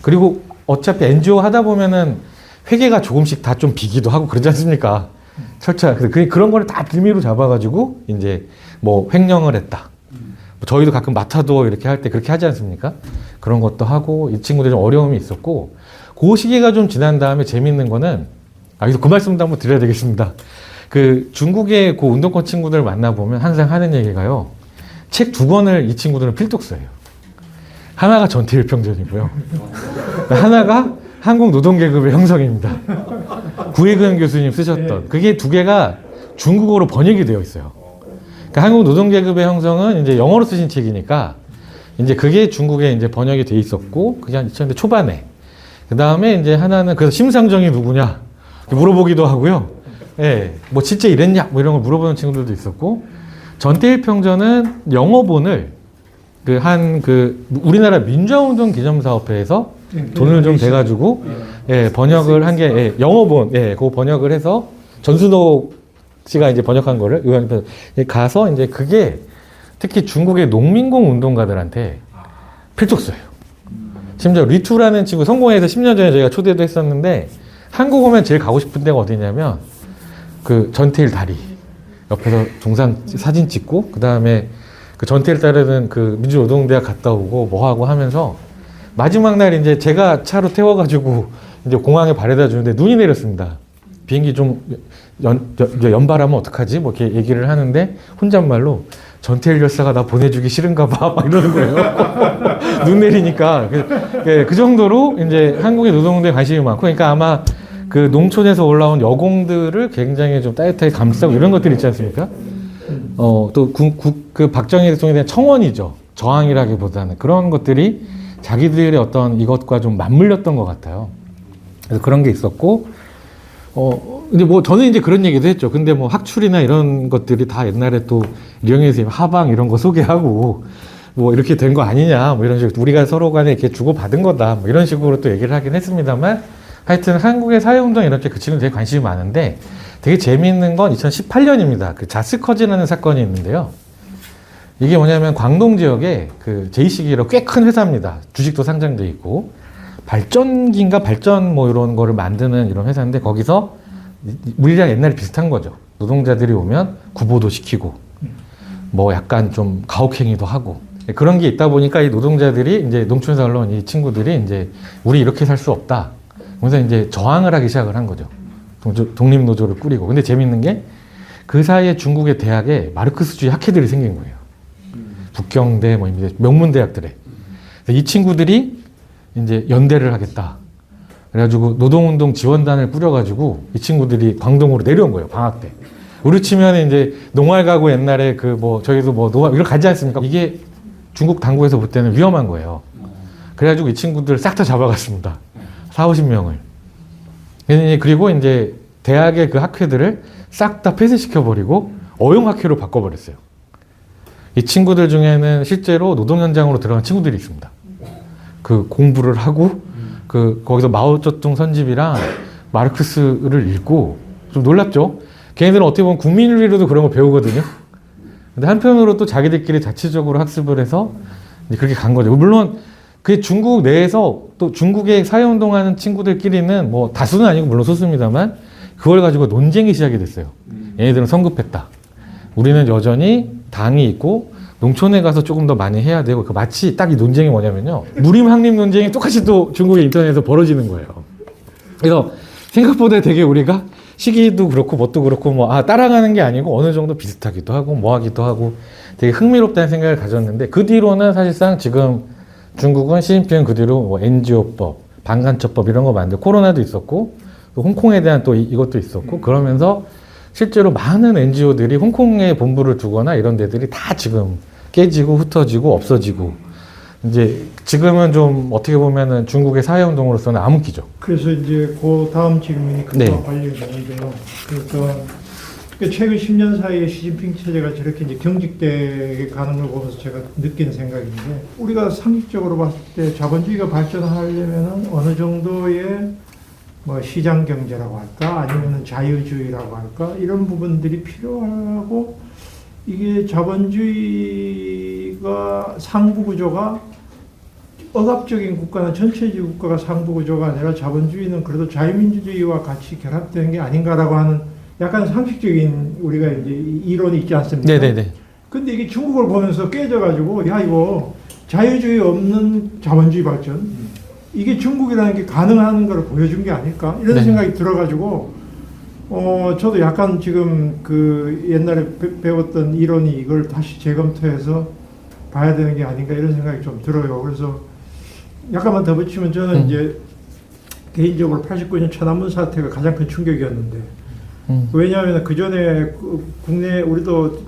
그리고 어차피 NGO 하다 보면은 회계가 조금씩 다 좀 비기도 하고 그러지 않습니까? 철저하게. 그런 거를 다 빌미로 잡아가지고 이제 뭐 횡령을 했다. 저희도 가끔 마타도어 이렇게 할 때 그렇게 하지 않습니까? 그런 것도 하고 이 친구들이 좀 어려움이 있었고 그 시기가 좀 지난 다음에 재밌는 거는 여기서 그 말씀도 한번 드려야 되겠습니다. 그 중국의 그 운동권 친구들 만나보면 항상 하는 얘기가요. 책 2권을 이 친구들은 필독서예요. 하나가 전태일평전이고요. 하나가 한국노동계급의 형성입니다. 구혜근 교수님 쓰셨던 그게 2개가 중국어로 번역이 되어 있어요. 그러니까 한국노동계급의 형성은 이제 영어로 쓰신 책이니까 이제 그게 중국에 이제 번역이 돼 있었고 그게 한 2000년대 초반에 그 다음에 이제 하나는 그래서 심상정이 누구냐 물어보기도 하고요. 예, 뭐 실제 이랬냐 뭐 이런 걸 물어보는 친구들도 있었고 전태일평전은 영어본을 우리나라 민주화운동 기념사업회에서 돈을 좀 대가지고 예, 번역을 한 게 예, 영어본 그거 번역을 해서 전순옥 씨가 이제 번역한 거를 의원님께서 가서 이제 그게 특히 중국의 농민공 운동가들한테 필독서예요. 심지어 리투라는 친구 성공해서 10년 전에 저희가 초대도 했었는데 한국 오면 제일 가고 싶은 데가 어디냐면 그 전태일 다리 옆에서 동상 사진 찍고 그 다음에 그 전태일 따르는 그 민주노동대학 갔다 오고 뭐 하고 하면서 마지막 날 이제 제가 차로 태워가지고 이제 공항에 바래다 주는데 눈이 내렸습니다. 비행기 좀 연발하면 어떡하지? 뭐 이렇게 얘기를 하는데 혼잣말로 전태일 열사가 나 보내주기 싫은가 봐. 막 이러는 거예요. 눈 내리니까. 그 정도로 이제 한국의 노동운동에 관심이 많고 그러니까 아마 그 농촌에서 올라온 여공들을 굉장히 좀 따뜻하게 감싸고 이런 것들이 있지 않습니까? 또 그 박정희 대통령에 대한 청원이죠. 저항이라기보다는 그런 것들이 자기들의 어떤 이것과 좀 맞물렸던 것 같아요. 그래서 그런 게 있었고, 근데 뭐 저는 이제 그런 얘기도 했죠. 근데 뭐 학출이나 이런 것들이 다 옛날에 또 류영애 선생님 하방 이런 거 소개하고 뭐 이렇게 된 거 아니냐 뭐 이런 식으로 우리가 서로 간에 이렇게 주고받은 거다 뭐 이런 식으로 또 얘기를 하긴 했습니다만 하여튼 한국의 사회운동 이런 게 그 친구는 되게 관심이 많은데 되게 재미있는 건 2018년입니다. 그 자스커즈라는 사건이 있는데요. 이게 뭐냐면 광동 지역에 그 제이시기로 꽤 큰 회사입니다. 주식도 상장돼 있고 발전기인가 발전 뭐 이런 거를 만드는 이런 회사인데 거기서 우리랑 옛날에 비슷한 거죠. 노동자들이 오면 구보도 시키고 뭐 약간 좀 가혹행위도 하고 그런 게 있다 보니까 이 노동자들이 이제 농촌에서 올라온 이 친구들이 이제 우리 이렇게 살 수 없다. 그래서 이제 저항을 하기 시작을 한 거죠. 독립노조를 꾸리고. 근데 재밌는 게 그 사이에 중국의 대학에 마르크스주의 학회들이 생긴 거예요. 북경대, 뭐 명문대학들에. 이 친구들이 이제 연대를 하겠다. 그래가지고 노동운동 지원단을 꾸려가지고 이 친구들이 광동으로 내려온 거예요. 방학 때. 우리 치면 이제 농활 가구 옛날에 그 뭐 저희도 뭐 농활 이런 가지 않습니까? 이게 중국 당국에서 볼 때는 위험한 거예요. 그래가지고 이 친구들 싹 다 잡아갔습니다. 40-50명을. 그리고 이제 대학의 그 학회들을 싹 다 폐쇄시켜버리고 어용학회로 바꿔버렸어요. 이 친구들 중에는 실제로 노동 현장으로 들어간 친구들이 있습니다. 그 공부를 하고 거기서 마오쩌둥 선집이랑 마르크스를 읽고 좀 놀랍죠? 걔네들은 어떻게 보면 국민을 위로도 그런 거 배우거든요. 근데 한편으로 또 자기들끼리 자체적으로 학습을 해서 이제 그렇게 간 거죠. 물론 그 중국 내에서 또 중국에 사회운동하는 친구들끼리는 뭐 다수는 아니고 물론 소수입니다만 그걸 가지고 논쟁이 시작이 됐어요. 얘네들은 성급했다. 우리는 여전히 당이 있고 농촌에 가서 조금 더 많이 해야 되고 그 마치 딱 이 논쟁이 뭐냐면요. 무림 항림 논쟁이 똑같이 또 중국의 인터넷에서 벌어지는 거예요. 그래서 생각보다 되게 우리가 시기도 그렇고 뭣도 그렇고 뭐 따라가는 게 아니고 어느 정도 비슷하기도 하고 뭐 하기도 하고 되게 흥미롭다는 생각을 가졌는데 그 뒤로는 사실상 지금 중국은 시진핑은 그 뒤로 뭐 NGO법, 방간처법 이런 거 만들고 코로나도 있었고 또 홍콩에 대한 또 이것도 있었고 그러면서 실제로 많은 NGO들이 홍콩에 본부를 두거나 이런 데들이 다 지금 깨지고 흩어지고 없어지고 이제 지금은 좀 어떻게 보면은 중국의 사회운동으로서는 암흑기죠. 그래서 이제 그 다음 질문이 그거와 네. 관련이 되는데요. 그러니까 최근 10년 사이에 시진핑 체제가 저렇게 이제 경직되게 가는 걸 보면서 제가 느낀 생각인데 우리가 상식적으로 봤을 때 자본주의가 발전하려면은 어느 정도의 뭐 시장 경제라고 할까 아니면은 자유주의라고 할까 이런 부분들이 필요하고 이게 자본주의가 상부 구조가 억압적인 국가나 전체주의 국가가 상부 구조가 아니라 자본주의는 그래도 자유민주주의와 같이 결합되는 게 아닌가라고 하는 약간 상식적인 우리가 이제 이론이 있지 않습니까? 네네네. 근데 이게 중국을 보면서 깨져가지고 야 이거 자유주의 없는 자본주의 발전 이게 중국이라는 게 가능한 걸 보여준 게 아닐까 이런 네. 생각이 들어가지고 저도 약간 지금 그 옛날에 배웠던 이론이 이걸 다시 재검토해서 봐야 되는 게 아닌가 이런 생각이 좀 들어요. 그래서 약간만 더 붙이면 저는 이제 개인적으로 89년 천안문 사태가 가장 큰 충격이었는데 왜냐하면 그 전에 국내 우리도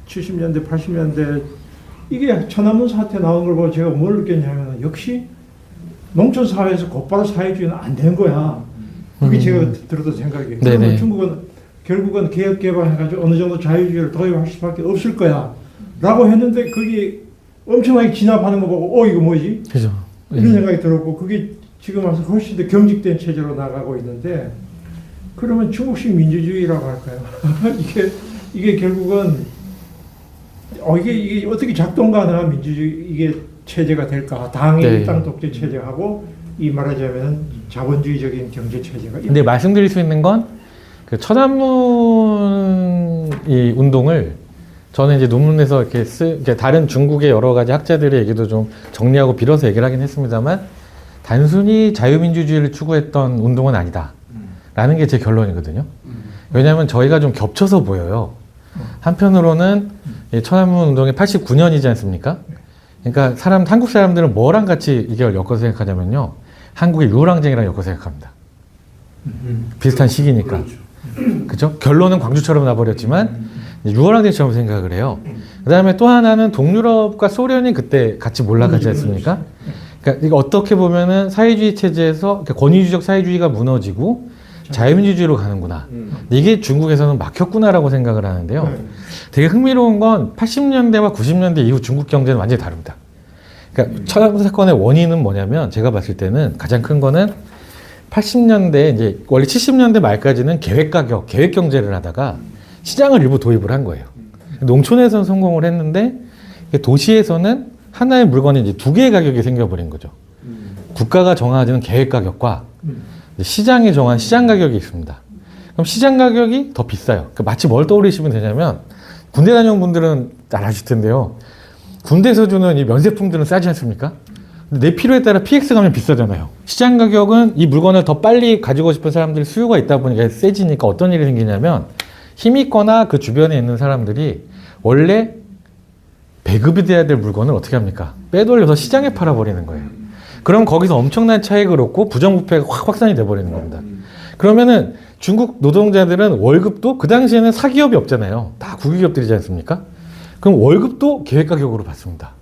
70년대 80년대 이게 천안문 사태 나온 걸 보고 제가 뭘 느꼈냐면 역시 농촌 사회에서 곧바로 사회주의는 안 된 거야. 그게 제가 들었던 생각이에요. 그러면 중국은 결국은 개혁 개방해가지고 어느 정도 자유주의를 도입할 수밖에 없을 거야. 라고 했는데 그게 엄청나게 진압하는 거 보고 이거 뭐지? 그죠. 이런 생각이 들었고 그게 지금 와서 훨씬 더 경직된 체제로 나가고 있는데 그러면 중국식 민주주의라고 할까요? 이게 결국은 이게 어떻게 작동 가능한 민주주의 이게 체제가 될까? 당의 네. 일당 독재 체제하고 이 말하자면 자본주의적인 경제 체제가. 근데 말씀드릴 수 있는 건 그 천안문 이 운동을 저는 이제 논문에서 이렇게 다른 중국의 여러 가지 학자들의 얘기도 좀 정리하고 빌어서 얘기를 하긴 했습니다만 단순히 자유민주주의를 추구했던 운동은 아니다. 라는 게 제 결론이거든요. 왜냐하면 저희가 좀 겹쳐서 보여요. 한편으로는 이 천안문 운동이 89년이지 않습니까? 그러니까 한국 사람들은 뭐랑 같이 이걸 엮어서 생각하냐면요. 한국의 유월항쟁이랑 엮어서 생각합니다. 비슷한 시기니까. 그죠? 결론은 광주처럼 나버렸지만 유월항쟁처럼 생각을 해요. 그 다음에 또 하나는 동유럽과 소련이 그때 같이 몰락하지 않습니까? 그러니까 이거 어떻게 보면은 사회주의 체제에서 권위주의적 사회주의가 무너지고 자유민주주의로 가는구나. 이게 중국에서는 막혔구나라고 생각을 하는데요. 되게 흥미로운 건 80년대와 90년대 이후 중국 경제는 완전히 다릅니다. 그러니까 천안문 사건의 원인은 뭐냐면 제가 봤을 때는 가장 큰 거는 80년대 이제 원래 70년대 말까지는 계획 경제를 하다가 시장을 일부 도입을 한 거예요. 농촌에서는 성공을 했는데 도시에서는 하나의 물건이 이제 두 개의 가격이 생겨버린 거죠. 국가가 정하는 계획 가격과 시장이 정한 시장 가격이 있습니다. 그럼 시장 가격이 더 비싸요. 그러니까 마치 뭘 떠올리시면 되냐면 군대 다녀온 분들은 잘 아실 텐데요. 군대에서 주는 이 면세품들은 싸지 않습니까? 근데 내 필요에 따라 PX 가면 비싸잖아요. 시장 가격은 이 물건을 더 빨리 가지고 싶은 사람들 수요가 있다 보니까 세지니까 어떤 일이 생기냐면 힘이 있거나 그 주변에 있는 사람들이 원래 배급이 돼야 될 물건을 어떻게 합니까? 빼돌려서 시장에 팔아버리는 거예요. 그럼 거기서 엄청난 차익을 얻고 부정부패가 확 확산이 돼버리는 겁니다. 그러면은 중국 노동자들은 월급도 그 당시에는 사기업이 없잖아요. 다 국유기업들이지 않습니까? 그럼 월급도 계획가격으로 받습니다.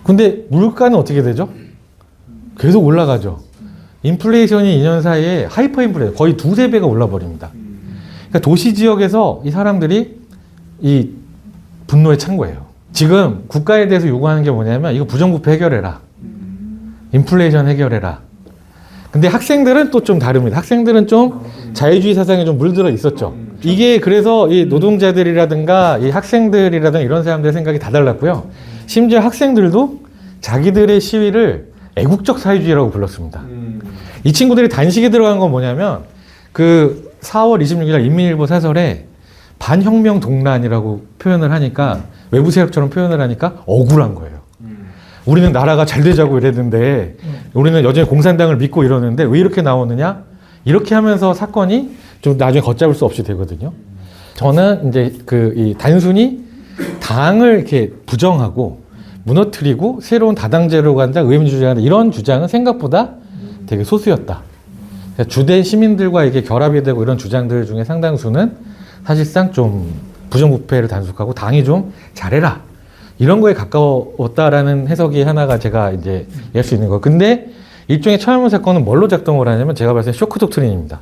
근데 물가는 어떻게 되죠? 계속 올라가죠. 인플레이션이 2년 사이에 하이퍼 인플레이션 거의 2~3배가 올라버립니다. 그러니까 도시 지역에서 이 사람들이 이 분노에 찬 거예요. 지금 국가에 대해서 요구하는 게 뭐냐면 이거 부정부패 해결해라. 인플레이션 해결해라. 근데 학생들은 또 좀 다릅니다. 학생들은 좀 자유주의 사상에 좀 물들어 있었죠. 이게 그래서 이 노동자들이라든가 이 학생들이라든가 이런 사람들의 생각이 다 달랐고요. 심지어 학생들도 자기들의 시위를 애국적 사회주의라고 불렀습니다. 이 친구들이 단식에 들어간 건 뭐냐면 그 4월 26일 인민일보 사설에 반혁명 동란이라고 표현을 하니까 외부 세력처럼 표현을 하니까 억울한 거예요. 우리는 나라가 잘 되자고 이랬는데 우리는 여전히 공산당을 믿고 이러는데 왜 이렇게 나오느냐? 이렇게 하면서 사건이 좀 나중에 걷잡을 수 없이 되거든요. 저는 이제 이 단순히 당을 이렇게 부정하고 무너뜨리고 새로운 다당제로 간다, 의회민주주의로 간다 이런 주장은 생각보다 되게 소수였다. 그러니까 주된 시민들과 이게 결합이 되고 이런 주장들 중에 상당수는 사실상 좀 부정부패를 단속하고 당이 좀 잘해라 이런 거에 가까웠다라는 해석이 하나가 제가 이제 이해할 수 있는 거. 근데 일종의 천안문 사건은 뭘로 작동을 하냐면 제가 봤을 때 쇼크 독트린입니다.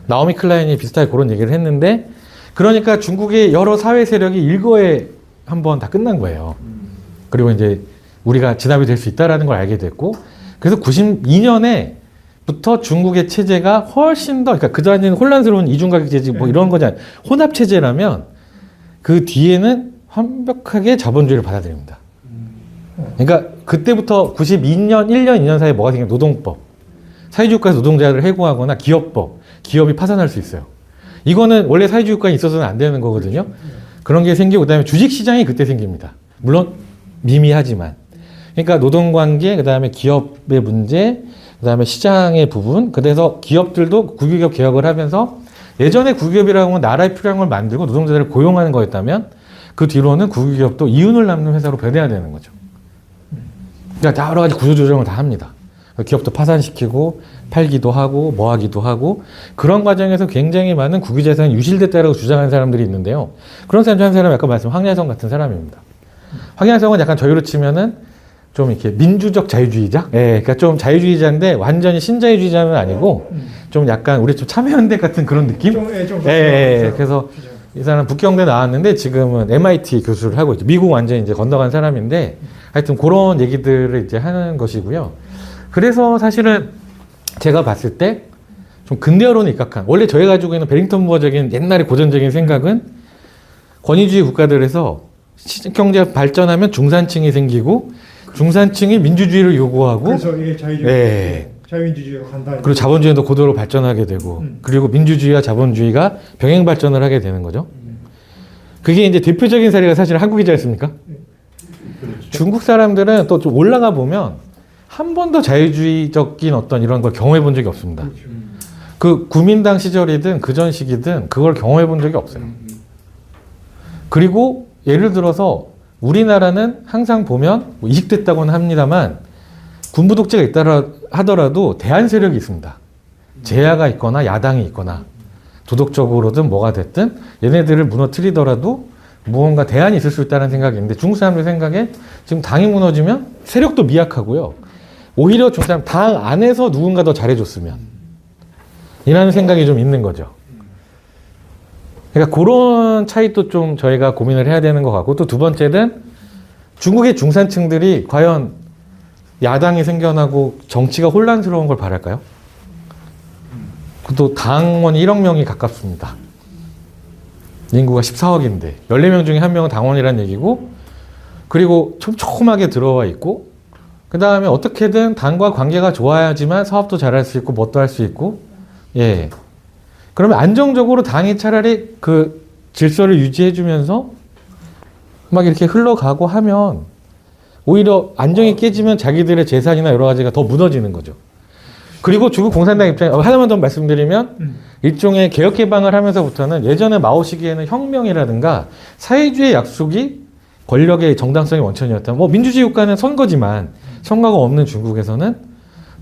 나오미 클라인이 비슷하게 그런 얘기를 했는데 그러니까 중국의 여러 사회 세력이 일거에 한번 다 끝난 거예요. 그리고 이제 우리가 진압이 될 수 있다라는 걸 알게 됐고 그래서 92년에부터 중국의 체제가 훨씬 더 그러니까 그전에는 혼란스러운 이중가격 제지 뭐 이런 거잖아요. 혼합 체제라면 그 뒤에는 완벽하게 자본주의를 받아들입니다. 그러니까 그때부터 92년, 1년, 2년 사이에 뭐가 생겨? 노동법. 사회주의 국가에서 노동자를 해고하거나 기업법. 기업이 파산할 수 있어요. 이거는 원래 사회주의 국가에 있어서는 안 되는 거거든요. 그런 게 생기고 그다음에 주식시장이 그때 생깁니다. 물론 미미하지만. 그러니까 노동관계, 그다음에 기업의 문제, 그다음에 시장의 부분. 그래서 기업들도 국유기업 개혁을 하면서 예전에 국유기업이라고 하면 나라에 필요한 걸 만들고 노동자들을 고용하는 거였다면 그 뒤로는 국유기업도 이윤을 남는 회사로 변해야 되는 거죠. 그러니까 여러 가지 구조조정을 다 합니다. 기업도 파산시키고 팔기도 하고 뭐 하기도 하고 그런 과정에서 굉장히 많은 국유재산이 유실됐다라고 주장하는 사람들이 있는데요. 그런 사람 중 한 사람이 아까 말씀 황야성 같은 사람입니다. 황야성은 약간 저희로 치면은 좀 이렇게 민주적 자유주의자? 예, 그러니까 좀 자유주의자인데 완전히 신자유주의자는 아니고 좀 약간 우리 좀 참여연대 같은 그런 느낌? 그래서 이 사람 북경대 나왔는데 지금은 MIT 교수를 하고 있죠. 미국 완전히 이제 건너간 사람인데 하여튼 그런 얘기들을 이제 하는 것이고요. 그래서 사실은 제가 봤을 때 좀 근대화론에 입각한 원래 저희가 가지고 있는 베링턴 무어적인 옛날의 고전적인 생각은 권위주의 국가들에서 시장경제가 발전하면 중산층이 생기고 중산층이 민주주의를 요구하고 그래서 이게 자유주의, 자유민주주의로 간다. 그리고 자본주의도 고도로 발전하게 되고 그리고 민주주의와 자본주의가 병행 발전을 하게 되는 거죠. 그게 이제 대표적인 사례가 사실 한국이지 않습니까? 중국 사람들은 또 좀 올라가 보면 한 번도 자유주의적인 어떤 이런 걸 경험해 본 적이 없습니다. 그 국민당 시절이든 그전 시기든 그걸 경험해 본 적이 없어요. 그리고 예를 들어서 우리나라는 항상 보면 뭐 이식됐다고는 합니다만 군부 독재가 있다 하더라도 대안 세력이 있습니다. 제야가 있거나 야당이 있거나 도덕적으로든 뭐가 됐든 얘네들을 무너뜨리더라도 무언가 대안이 있을 수 있다는 생각이 있는데 중국 사람들 생각에 지금 당이 무너지면 세력도 미약하고요. 오히려 중국 사람 당 안에서 누군가 더 잘해줬으면 이라는 생각이 좀 있는 거죠. 그러니까 그런 차이도 좀 저희가 고민을 해야 되는 것 같고 또 두 번째는 중국의 중산층들이 과연 야당이 생겨나고 정치가 혼란스러운 걸 바랄까요? 또 당원이 1억 명이 가깝습니다. 인구가 14억인데 14명 중에 1명은 당원이라는 얘기고 그리고 촘촘하게 들어와 있고 그 다음에 어떻게든 당과 관계가 좋아야지만 사업도 잘할 수 있고 뭣도 할 수 있고 예. 그러면 안정적으로 당이 차라리 그 질서를 유지해주면서 막 이렇게 흘러가고 하면 오히려 안정이 깨지면 자기들의 재산이나 여러 가지가 더 무너지는 거죠. 그리고 중국 공산당 입장에 하나만 더 말씀드리면 일종의 개혁 개방을 하면서부터는 예전에 마오 시기에는 혁명이라든가 사회주의 약속이 권력의 정당성의 원천이었다면 뭐 민주주의 국가는 선거지만 선거가 없는 중국에서는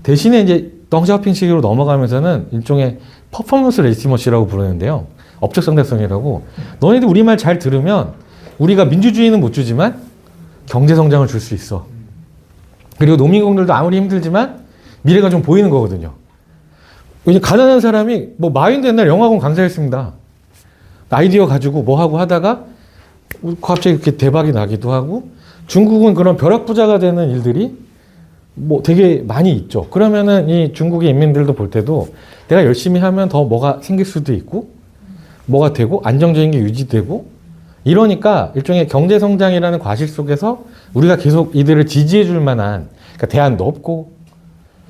대신에 이제 덩샤오핑식으로 넘어가면서는 일종의 퍼포먼스 레지머시라고 부르는데요. 업적 상대성이라고. 너희들 우리 말 잘 들으면 우리가 민주주의는 못 주지만 경제 성장을 줄 수 있어. 그리고 농민공들도 아무리 힘들지만 미래가 좀 보이는 거거든요. 왜냐면 가난한 사람이 뭐 마윈도 옛날 영화관 강사였습니다. 아이디어 가지고 뭐 하고 하다가 갑자기 이렇게 대박이 나기도 하고 중국은 그런 벼락부자가 되는 일들이 뭐 되게 많이 있죠. 그러면은 이 중국의 인민들도 볼 때도 내가 열심히 하면 더 뭐가 생길 수도 있고 뭐가 되고 안정적인 게 유지되고 이러니까 일종의 경제성장이라는 과실 속에서 우리가 계속 이들을 지지해 줄 만한 그러니까 대안도 없고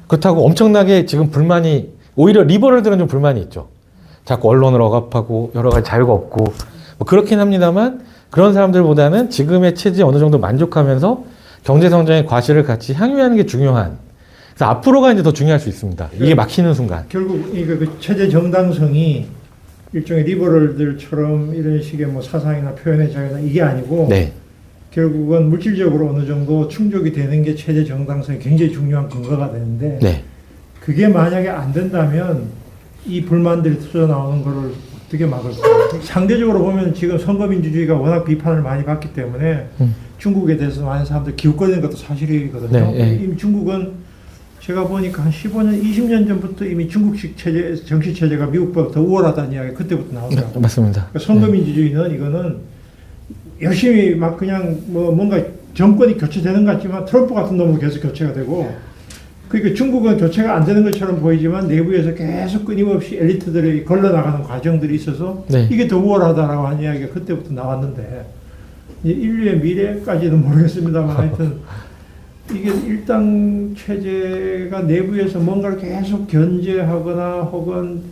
그렇다고 엄청나게 지금 불만이 오히려 리버럴들은 좀 불만이 있죠. 자꾸 언론을 억압하고 여러 가지 자유가 없고 뭐 그렇긴 합니다만 그런 사람들보다는 지금의 체제에 어느 정도 만족하면서 경제 성장의 과실을 같이 향유하는 게 중요한. 그래서 앞으로가 이제 더 중요할 수 있습니다. 이게 막히는 순간. 결국 그 체제 정당성이 일종의 리버럴들처럼 이런 식의 뭐 사상이나 표현의 자유나 이게 아니고 네. 결국은 물질적으로 어느 정도 충족이 되는 게 체제 정당성이 굉장히 중요한 근거가 되는데 네. 그게 만약에 안 된다면 이 불만들이 터져 나오는 거를 어떻게 막을까? 상대적으로 보면 지금 선거민주주의가 워낙 비판을 많이 받기 때문에 중국에 대해서 많은 사람들이 기웃거리는 것도 사실이거든요. 네, 네. 이미 중국은 제가 보니까 한 15년, 20년 전부터 이미 중국식 체제, 정치 체제가 미국보다 더 우월하다는 이야기 그때부터 나오더라고요. 맞습니다. 그러니까 선거민주주의는 이거는 열심히 막 그냥 뭐 뭔가 정권이 교체되는 것 같지만 트럼프 같은 놈은 계속 교체가 되고 그러니까 중국은 교체가 안 되는 것처럼 보이지만 내부에서 계속 끊임없이 엘리트들이 걸러나가는 과정들이 있어서 네. 이게 더 우월하다라고 하는 이야기가 그때부터 나왔는데 이제 인류의 미래까지는 모르겠습니다만 하여튼 이게 일당 체제가 내부에서 뭔가를 계속 견제하거나 혹은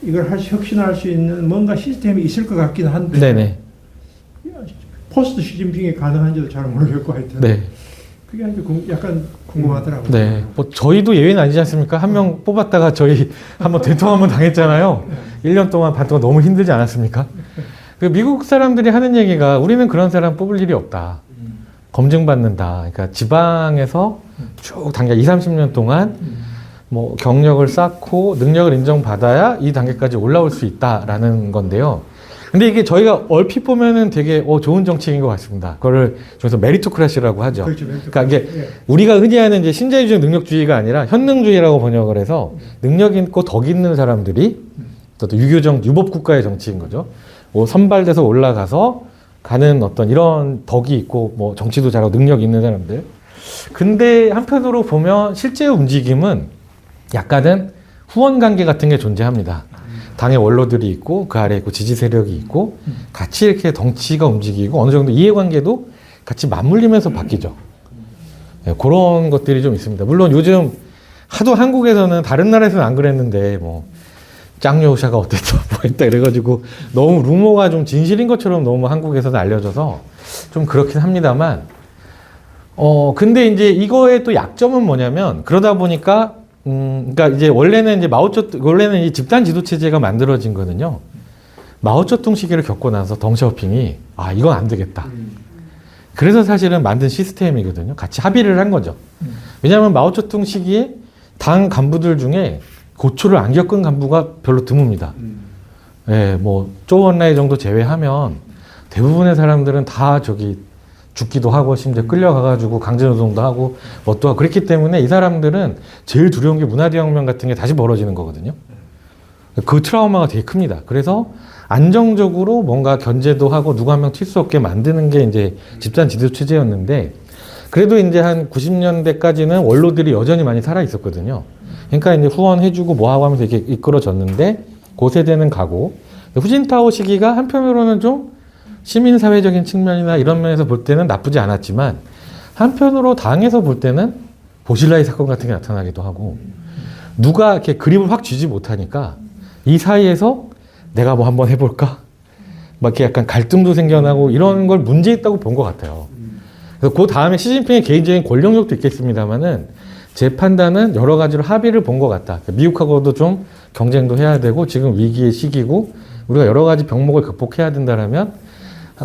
이걸 혁신할 수 있는 뭔가 시스템이 있을 것 같긴 한데 네네. 포스트 시진핑이 가능한지도 잘 모르겠고 하여튼 네. 그게 아주 약간 궁금하더라고요. 네. 뭐 저희도 예외는 아니지 않습니까? 한 명 뽑았다가 저희 한번 대통령 한번 당했잖아요. 1년 동안 반 동안 너무 힘들지 않았습니까? 그 미국 사람들이 하는 얘기가 우리는 그런 사람 뽑을 일이 없다. 검증받는다. 그러니까 지방에서 쭉 단계 20, 30년 동안 뭐 경력을 쌓고 능력을 인정받아야 이 단계까지 올라올 수 있다라는 건데요. 근데 이게 저희가 얼핏 보면은 되게 좋은 정책인 것 같습니다. 그거를 저기서 메리토크라시라고 하죠. 그렇죠, 그러니까 이게 우리가 흔히 하는 이제 신자유주의 능력주의가 아니라 현능주의라고 번역을 해서 능력 있고 덕 있는 사람들이 또 유법 국가의 정치인 거죠. 뭐 선발돼서 올라가서 가는 어떤 이런 덕이 있고 뭐 정치도 잘하고 능력 있는 사람들. 근데 한편으로 보면 실제 움직임은 약간은 후원 관계 같은 게 존재합니다. 당의 원로들이 있고 그 아래에 있고 지지 세력이 있고 같이 이렇게 덩치가 움직이고 어느 정도 이해관계도 같이 맞물리면서 바뀌죠. 네, 그런 것들이 좀 있습니다. 물론 요즘 하도 한국에서는 다른 나라에서는 안 그랬는데 뭐 짱요샤가 어땠다 뭐 했다 그래가지고 너무 루머가 좀 진실인 것처럼 너무 한국에서는 알려져서 좀 그렇긴 합니다만 근데 이제 이거의 또 약점은 뭐냐면 그러다 보니까 그러니까 이제 원래는 이 집단 지도 체제가 만들어진 거는요. 마오쩌둥 시기를 겪고 나서 덩샤오핑이 이건 안 되겠다. 그래서 사실은 만든 시스템이거든요. 같이 합의를 한 거죠. 왜냐하면 마오쩌둥 시기에 당 간부들 중에 고초를 안 겪은 간부가 별로 드뭅니다. 예, 뭐 조원라이 정도 제외하면 대부분의 사람들은 다 죽기도 하고 심지어 끌려가가지고 강제노동도 하고 뭣도 하고 그랬기 때문에 이 사람들은 제일 두려운 게 문화대혁명 같은 게 다시 벌어지는 거거든요. 그 트라우마가 되게 큽니다. 그래서 안정적으로 뭔가 견제도 하고 누구 한 명 튈 수 없게 만드는 게 이제 집단 지도 체제였는데 그래도 이제 한 90년대까지는 원로들이 여전히 많이 살아 있었거든요. 그러니까 이제 후원해주고 뭐하고 하면서 이렇게 이끌어졌는데 그 세대는 가고 후진타오 시기가 한편으로는 좀 시민사회적인 측면이나 이런 면에서 볼 때는 나쁘지 않았지만 한편으로 당에서 볼 때는 보실라이 사건 같은 게 나타나기도 하고 누가 이렇게 그립을 확 쥐지 못하니까 이 사이에서 내가 뭐 한번 해볼까? 막 이렇게 약간 갈등도 생겨나고 이런 걸 문제 있다고 본 것 같아요. 그래서 그 다음에 시진핑의 개인적인 권력력도 있겠습니다만은 제 판단은 여러 가지로 합의를 본 것 같다. 미국하고도 좀 경쟁도 해야 되고 지금 위기의 시기고 우리가 여러 가지 병목을 극복해야 된다라면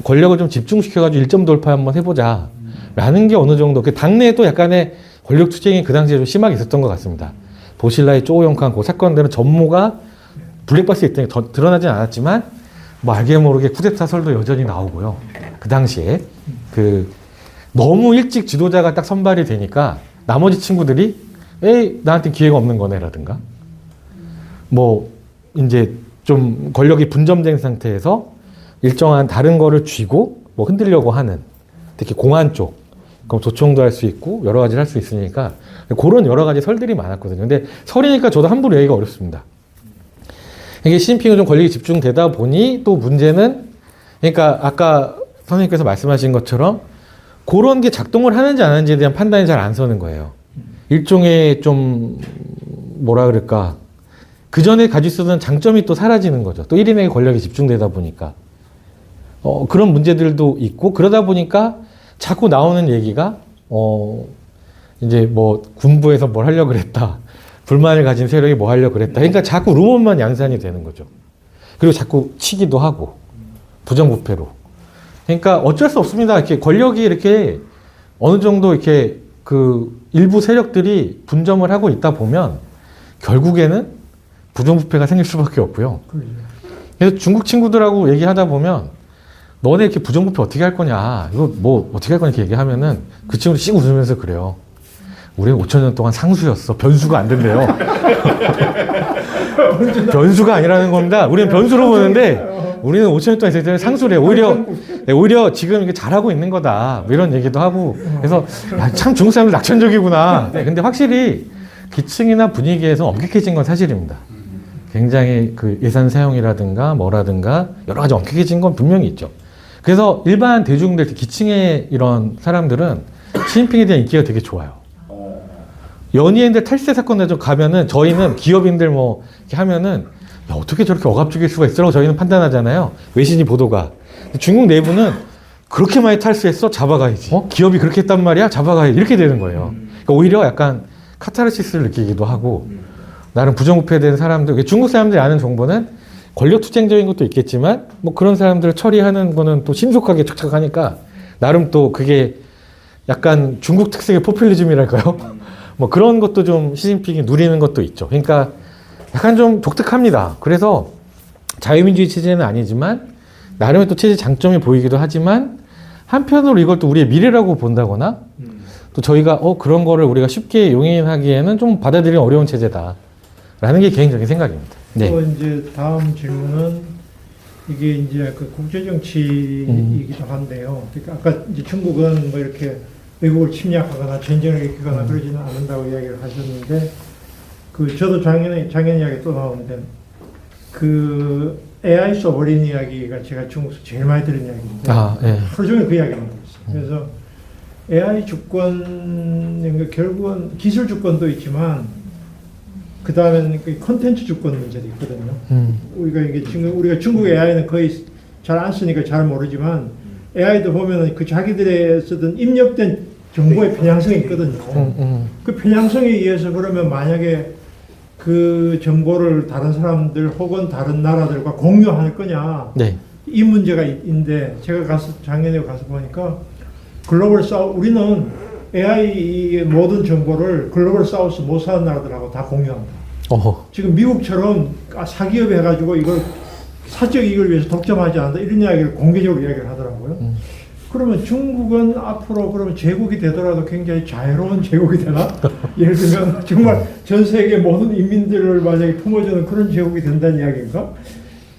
권력을 좀 집중시켜가지고 1점 돌파 한번 해보자. 라는 게 어느 정도, 당내에도 약간의 권력 투쟁이 그 당시에 좀 심하게 있었던 것 같습니다. 보실라의 쪼우영칸 그 사건들은 전모가 블랙박스에 있던 게 드러나진 않았지만, 뭐 알게 모르게 쿠데타 설도 여전히 나오고요. 그 당시에. 너무 일찍 지도자가 딱 선발이 되니까 나머지 친구들이, 에이, 나한테 기회가 없는 거네라든가. 뭐, 이제 좀 권력이 분점된 상태에서 일정한 다른 거를 쥐고 뭐 흔들려고 하는 특히 공안 쪽 그럼 도청도 할 수 있고 여러 가지를 할 수 있으니까 그런 여러 가지 설들이 많았거든요. 근데 설이니까 저도 함부로 얘기가 어렵습니다. 이게 시진핑은 좀 권력이 집중되다 보니 또 문제는 그러니까 아까 선생님께서 말씀하신 것처럼 그런 게 작동을 하는지 안 하는지에 대한 판단이 잘 안 서는 거예요. 일종의 좀 뭐라 그럴까, 그 전에 가지고 있었던 장점이 또 사라지는 거죠. 또 1인에게 권력이 집중되다 보니까 그런 문제들도 있고, 그러다 보니까 자꾸 나오는 얘기가 이제 뭐 군부에서 뭘 하려고 그랬다, 불만을 가진 세력이 뭐 하려고 그랬다, 그러니까 자꾸 루머만 양산이 되는 거죠. 그리고 자꾸 치기도 하고 부정부패로. 그러니까 어쩔 수 없습니다. 이렇게 권력이 이렇게 어느 정도 이렇게 그 일부 세력들이 분점을 하고 있다 보면 결국에는 부정부패가 생길 수밖에 없고요. 그래서 중국 친구들하고 얘기하다 보면 너네 이렇게 부정부패 어떻게 할 거냐, 이거 뭐 어떻게 할 거냐 이렇게 얘기하면은 그 친구들 씩 웃으면서 그래요. 우리는 5천 년 동안 상수였어. 변수가 안 된대요. 변수가 아니라는 겁니다. 우리는 변수로 보는데 우리는 5천 년 동안 있을 때는 상수래. 오히려 지금 이게 잘하고 있는 거다. 뭐 이런 얘기도 하고. 그래서 참 중국 사람들 낙천적이구나. 네, 근데 확실히 기층이나 분위기에서 엄격해진 건 사실입니다. 굉장히 그 예산 사용이라든가 뭐라든가 여러 가지 엄격해진 건 분명히 있죠. 그래서 일반 대중들, 기층의 이런 사람들은 시진핑에 대한 인기가 되게 좋아요. 연예인들 탈세 사건에 좀 가면은 저희는 기업인들 뭐 이렇게 하면은 야, 어떻게 저렇게 억압적일 수가 있어라고 저희는 판단하잖아요. 외신이 보도가. 중국 내부는 그렇게 많이 탈세했어? 잡아가야지. 기업이 그렇게 했단 말이야? 잡아가야지. 이렇게 되는 거예요. 그러니까 오히려 약간 카타르시스를 느끼기도 하고, 나름 부정부패에 대한 사람들, 중국 사람들이 아는 정보는 권력 투쟁적인 것도 있겠지만 뭐 그런 사람들을 처리하는 거는 또 신속하게 착착하니까 나름 또 그게 약간 중국 특색의 포퓰리즘이랄까요? 뭐 그런 것도 좀 시진핑이 누리는 것도 있죠. 그러니까 약간 좀 독특합니다. 그래서 자유민주주의 체제는 아니지만 나름의 또 체제 장점이 보이기도 하지만 한편으로 이걸 또 우리의 미래라고 본다거나 또 저희가 그런 거를 우리가 쉽게 용인하기에는 좀 받아들이기 어려운 체제다라는 게 개인적인 생각입니다. 네. 또 이제 다음 질문은 이게 이제 그 국제 정치이기도 한데요. 그러니까 아까 이제 중국은 뭐 이렇게 외국을 침략하거나 전쟁을 일으키거나 그러지는 않는다고 이야기를 하셨는데, 그 저도 작년 이야기 또 나오는데 그 AI 소버린 이야기가 제가 중국에서 제일 많이 들은 이야기인데 네. 하루 종일 그 이야기만 듣고 있어요. 그래서 AI 주권, 그러니까 결국은 기술 주권도 있지만 그 다음에는 그 콘텐츠 주권 문제도 있거든요. 우리가 이게 지금 우리가 중국 AI는 거의 잘 안 쓰니까 잘 모르지만 AI도 보면은 그 자기들의 쓰던 입력된 정보의 편향성이 있거든요. 그 편향성에 의해서 그러면 만약에 그 정보를 다른 사람들 혹은 다른 나라들과 공유할 거냐, 네. 이 문제가 있는데, 제가 작년에 가서 보니까 글로벌 우리는 AI 모든 정보를 글로벌 사우스 못 사는 나라들하고 다 공유합니다. 지금 미국처럼 사기업 해가지고 이걸 사적 이익을 위해서 독점하지 않는다, 이런 이야기를 공개적으로 이야기를 하더라고요. 그러면 중국은 앞으로 그러면 제국이 되더라도 굉장히 자유로운 제국이 되나? 예를 들면 정말 전 세계 모든 인민들을 만약에 품어주는 그런 제국이 된다는 이야기인가?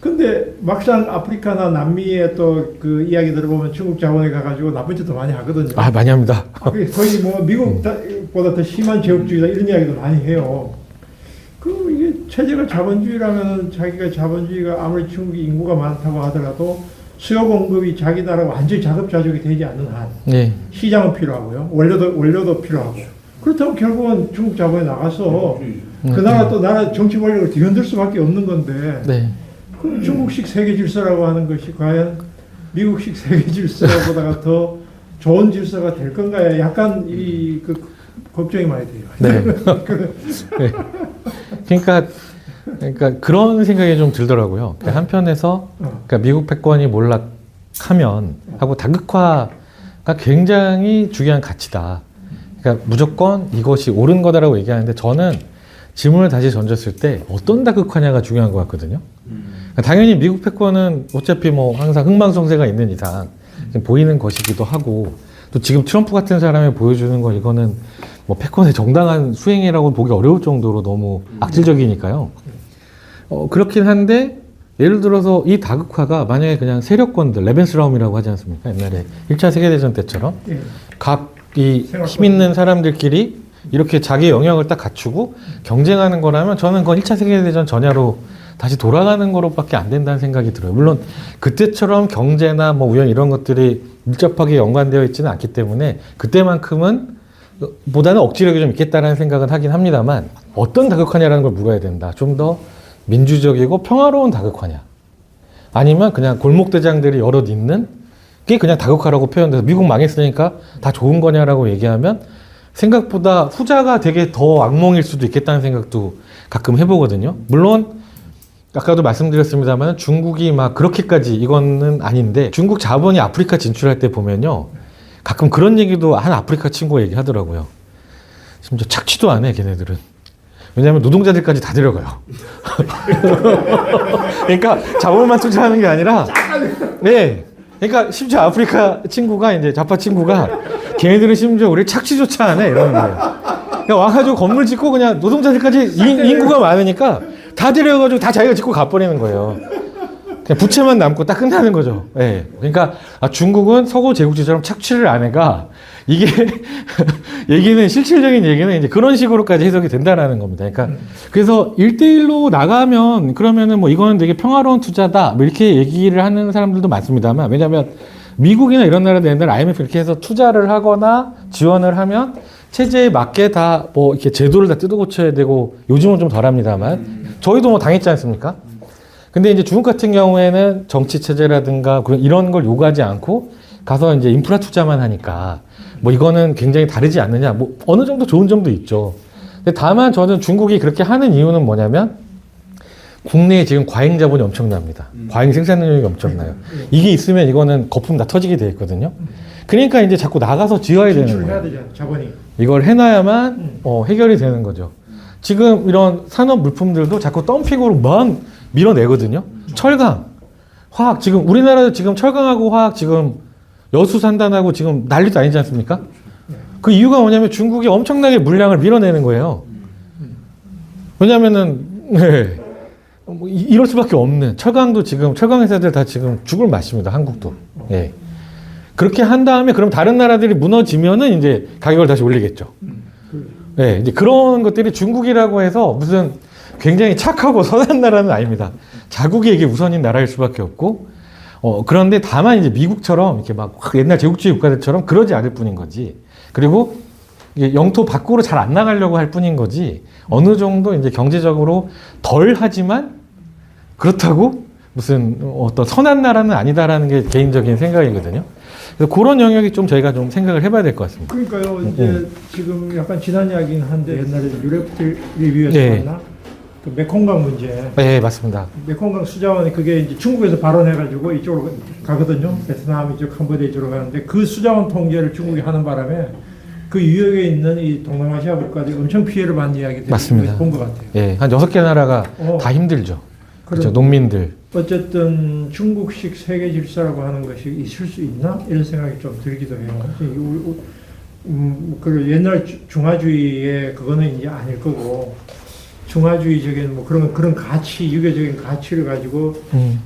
근데 막상 아프리카나 남미의 또 그 이야기 들어보면 중국 자본에 가가지고 나쁜 짓도 많이 하거든요. 많이 합니다. 거의 뭐 미국보다 더 심한 제국주의다, 이런 이야기도 많이 해요. 그 이게 체제가 자본주의라면 자기가 자본주의가 아무리 중국이 인구가 많다고 하더라도 수요 공급이 자기 나라가 완전히 자급자족이 되지 않는 한 네. 시장은 필요하고요. 원료도 필요하고. 그렇다면 결국은 중국 자본에 나가서 그 나라 또 나라 정치 권력을 뒤흔들 수밖에 없는 건데, 네. 그럼 중국식 세계 질서라고 하는 것이 과연 미국식 세계 질서보다가 더 좋은 질서가 될 건가요? 약간 그 걱정이 많이 돼요. 네. 네. 그러니까 그런 생각이 좀 들더라고요. 그러니까 한편에서 그러니까 미국 패권이 몰락하면 하고 다극화가 굉장히 중요한 가치다. 그러니까 무조건 이것이 옳은 거다라고 얘기하는데, 저는 질문을 다시 던졌을 때 어떤 다극화냐가 중요한 것 같거든요. 그러니까 당연히 미국 패권은 어차피 뭐 항상 흥망성쇠가 있는 이상 보이는 것이기도 하고, 또 지금 트럼프 같은 사람이 보여주는 건 이거는 뭐 패권의 정당한 수행이라고 보기 어려울 정도로 너무 악질적이니까요. 그렇긴 한데, 예를 들어서 이 다극화가 만약에 그냥 세력권들, 레벤스라움이라고 하지 않습니까? 옛날에 1차 세계대전 때처럼 각 이 힘 있는 사람들끼리 이렇게 자기 영역을 딱 갖추고 경쟁하는 거라면 저는 그건 1차 세계대전 전야로 다시 돌아가는 거로밖에 안 된다는 생각이 들어요. 물론 그때처럼 경제나 뭐 우연 이런 것들이 밀접하게 연관되어 있지는 않기 때문에 그때만큼은 보다는 억지력이 좀 있겠다라는 생각은 하긴 합니다만 어떤 다극화냐라는 걸 물어야 된다. 좀 더 민주적이고 평화로운 다극화냐 아니면 그냥 골목대장들이 여럿 있는 게 그냥 다극화라고 표현돼서 미국 망했으니까 다 좋은 거냐라고 얘기하면 생각보다 후자가 되게 더 악몽일 수도 있겠다는 생각도 가끔 해보거든요. 물론 아까도 말씀드렸습니다만 중국이 막 그렇게까지 이거는 아닌데 중국 자본이 아프리카 진출할 때 보면요. 가끔 그런 얘기도 한 아프리카 친구가 얘기하더라고요. 심지어 착취도 안 해, 걔네들은. 왜냐하면 노동자들까지 다 데려가요. 그러니까 자본만 투자하는 게 아니라, 네. 그러니까 심지어 아프리카 친구가 이제 좌파 친구가 걔네들은 심지어 우리 착취조차 안 해, 이러는 거예요. 그냥 와가지고 건물 짓고 그냥 노동자들까지 인구가 많으니까 다 데려가지고 다 자기가 짓고 가버리는 거예요. 그냥 부채만 남고 딱 끝나는 거죠. 예. 그러니까 중국은 서구 제국주의처럼 착취를 안 해가 이게 얘기는 실질적인 얘기는 이제 그런 식으로까지 해석이 된다라는 겁니다. 그러니까 그래서 1대1로 나가면 그러면은 뭐 이거는 되게 평화로운 투자다 뭐 이렇게 얘기를 하는 사람들도 많습니다만 왜냐하면 미국이나 이런 나라들 옛날 IMF 이렇게 해서 투자를 하거나 지원을 하면 체제에 맞게 다 뭐 이렇게 제도를 다 뜯어 고쳐야 되고 요즘은 좀 덜합니다만 저희도 뭐 당했지 않습니까? 근데 이제 중국 같은 경우에는 정치 체제라든가 이런 걸 요구하지 않고 가서 이제 인프라 투자만 하니까 뭐 이거는 굉장히 다르지 않느냐. 뭐 어느 정도 좋은 점도 있죠. 근데 다만 저는 중국이 그렇게 하는 이유는 뭐냐면 국내에 지금 과잉 자본이 엄청납니다. 과잉 생산 능력이 엄청나요. 이게 있으면 이거는 거품 다 터지게 돼 있거든요. 그러니까 이제 자꾸 나가서 지어야 되는 거예요. 진출해야 되잖아, 자본이. 이걸 해놔야만 해결이 되는 거죠. 지금 이런 산업 물품들도 자꾸 덤핑으로 막 밀어내거든요. 철강, 화학 지금 우리나라도 지금 철강하고 화학 지금 여수 산단하고 지금 난리도 아니지 않습니까? 그 이유가 뭐냐면 중국이 엄청나게 물량을 밀어내는 거예요. 왜냐면은 네. 뭐 이럴 수밖에 없는 철강도 지금 철강 회사들 다 지금 죽을 맛입니다. 한국도. 예. 그렇게 한 다음에 그럼 다른 나라들이 무너지면은 이제 가격을 다시 올리겠죠. 네, 이제 그런 것들이 중국이라고 해서 무슨 굉장히 착하고 선한 나라는 아닙니다. 자국이 이게 우선인 나라일 수밖에 없고, 그런데 다만 이제 미국처럼 이렇게 막 옛날 제국주의 국가들처럼 그러지 않을 뿐인 거지. 그리고 이게 영토 밖으로 잘 안 나가려고 할 뿐인 거지. 어느 정도 이제 경제적으로 덜 하지만 그렇다고 무슨 어떤 선한 나라는 아니다라는 게 개인적인 생각이거든요. 그래서 그런 영역이 좀 저희가 좀 생각을 해봐야 될 것 같습니다. 그러니까요. 이제 지금 약간 지난 이야기긴 한데 옛날에 유럽 리뷰에서 네. 봤나? 그 메콩강 문제. 네, 맞습니다. 메콩강 수자원이 그게 이제 중국에서 발언해가지고 이쪽으로 가거든요. 베트남 이쪽 캄보디아 이쪽으로 가는데 그 수자원 통제를 중국이 하는 바람에 그 유역에 있는 이 동남아시아 국가들이 엄청 피해를 받는 이야기들을 본 것 같아요. 예, 한 6개 나라가 다 힘들죠. 그렇죠. 농민들. 어쨌든 중국식 세계 질서라고 하는 것이 있을 수 있나? 이런 생각이 좀 들기도 해요. 그 옛날 중화주의의 그거는 이제 아닐 거고 중화주의적인 뭐 그런 가치, 유교적인 가치를 가지고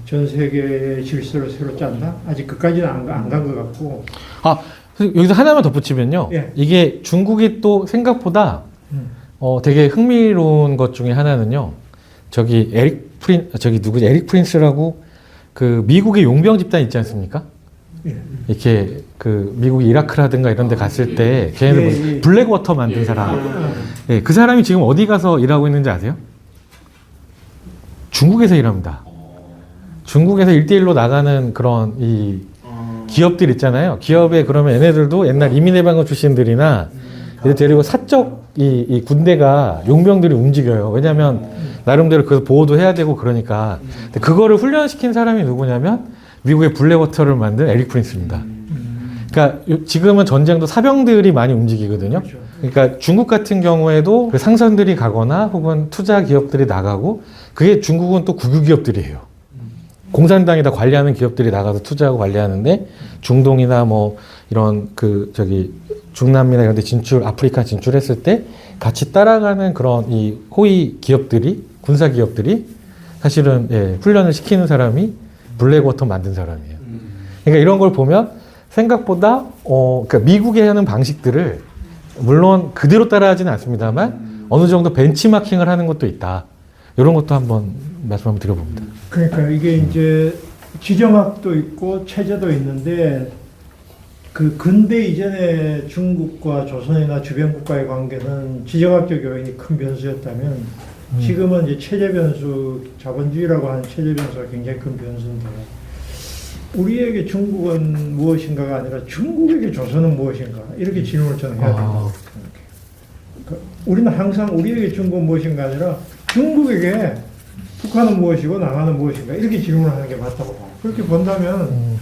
전 세계의 질서를 새로 짠다? 아직 그까지는 안 간 것 같고. 아, 여기서 하나만 덧붙이면요. 예. 이게 중국이 또 생각보다 되게 흥미로운 것 중에 하나는요. 에릭 프린스라고 그 미국의 용병 집단 있지 않습니까? 예. 이렇게 그 미국이 이라크라든가 이런 데 갔을 때 걔네들 블랙워터 만든 사람. 예, 그 사람이 지금 어디 가서 일하고 있는지 아세요? 중국에서 일합니다. 중국에서 1대1로 나가는 그런 이 기업들 있잖아요. 기업에 그러면 얘네들도 옛날 이민해방군 출신들이나 얘들 데리고 사적 이 군대가 용병들이 움직여요. 왜냐하면 나름대로 그 보호도 해야 되고 그러니까. 근데 그거를 훈련시킨 사람이 누구냐면 미국의 블랙워터를 만든 에릭 프린스입니다. 그러니까 지금은 전쟁도 사병들이 많이 움직이거든요. 그러니까 중국 같은 경우에도 그 상선들이 가거나 혹은 투자 기업들이 나가고 그게 중국은 또 국유 기업들이에요. 공산당이 다 관리하는 기업들이 나가서 투자하고 관리하는데 중동이나 뭐 이런 중남미나 이런 데 아프리카 진출했을 때 같이 따라가는 그런 이 호위 기업들이, 군사 기업들이 사실은 훈련을 시키는 사람이 블랙워터 만든 사람이에요. 그러니까 이런 걸 보면 생각보다 그러니까 미국이 하는 방식들을 물론 그대로 따라하지는 않습니다만 어느 정도 벤치마킹을 하는 것도 있다. 이런 것도 한번 말씀 한번 드려봅니다. 그러니까 이게 이제 지정학도 있고 체제도 있는데 그 근대 이전의 중국과 조선이나 주변 국가의 관계는 지정학적 요인이 큰 변수였다면 지금은 이제 체제 변수, 자본주의라고 하는 체제 변수가 굉장히 큰 변수인데 우리에게 중국은 무엇인가가 아니라 중국에게 조선은 무엇인가 이렇게 질문을 저는 해야 된다고 생각해요. 그러니까 우리는 항상 우리에게 중국은 무엇인가 아니라 중국에게 북한은 무엇이고 남한은 무엇인가 이렇게 질문을 하는 게 맞다고 봐요. 그렇게 본다면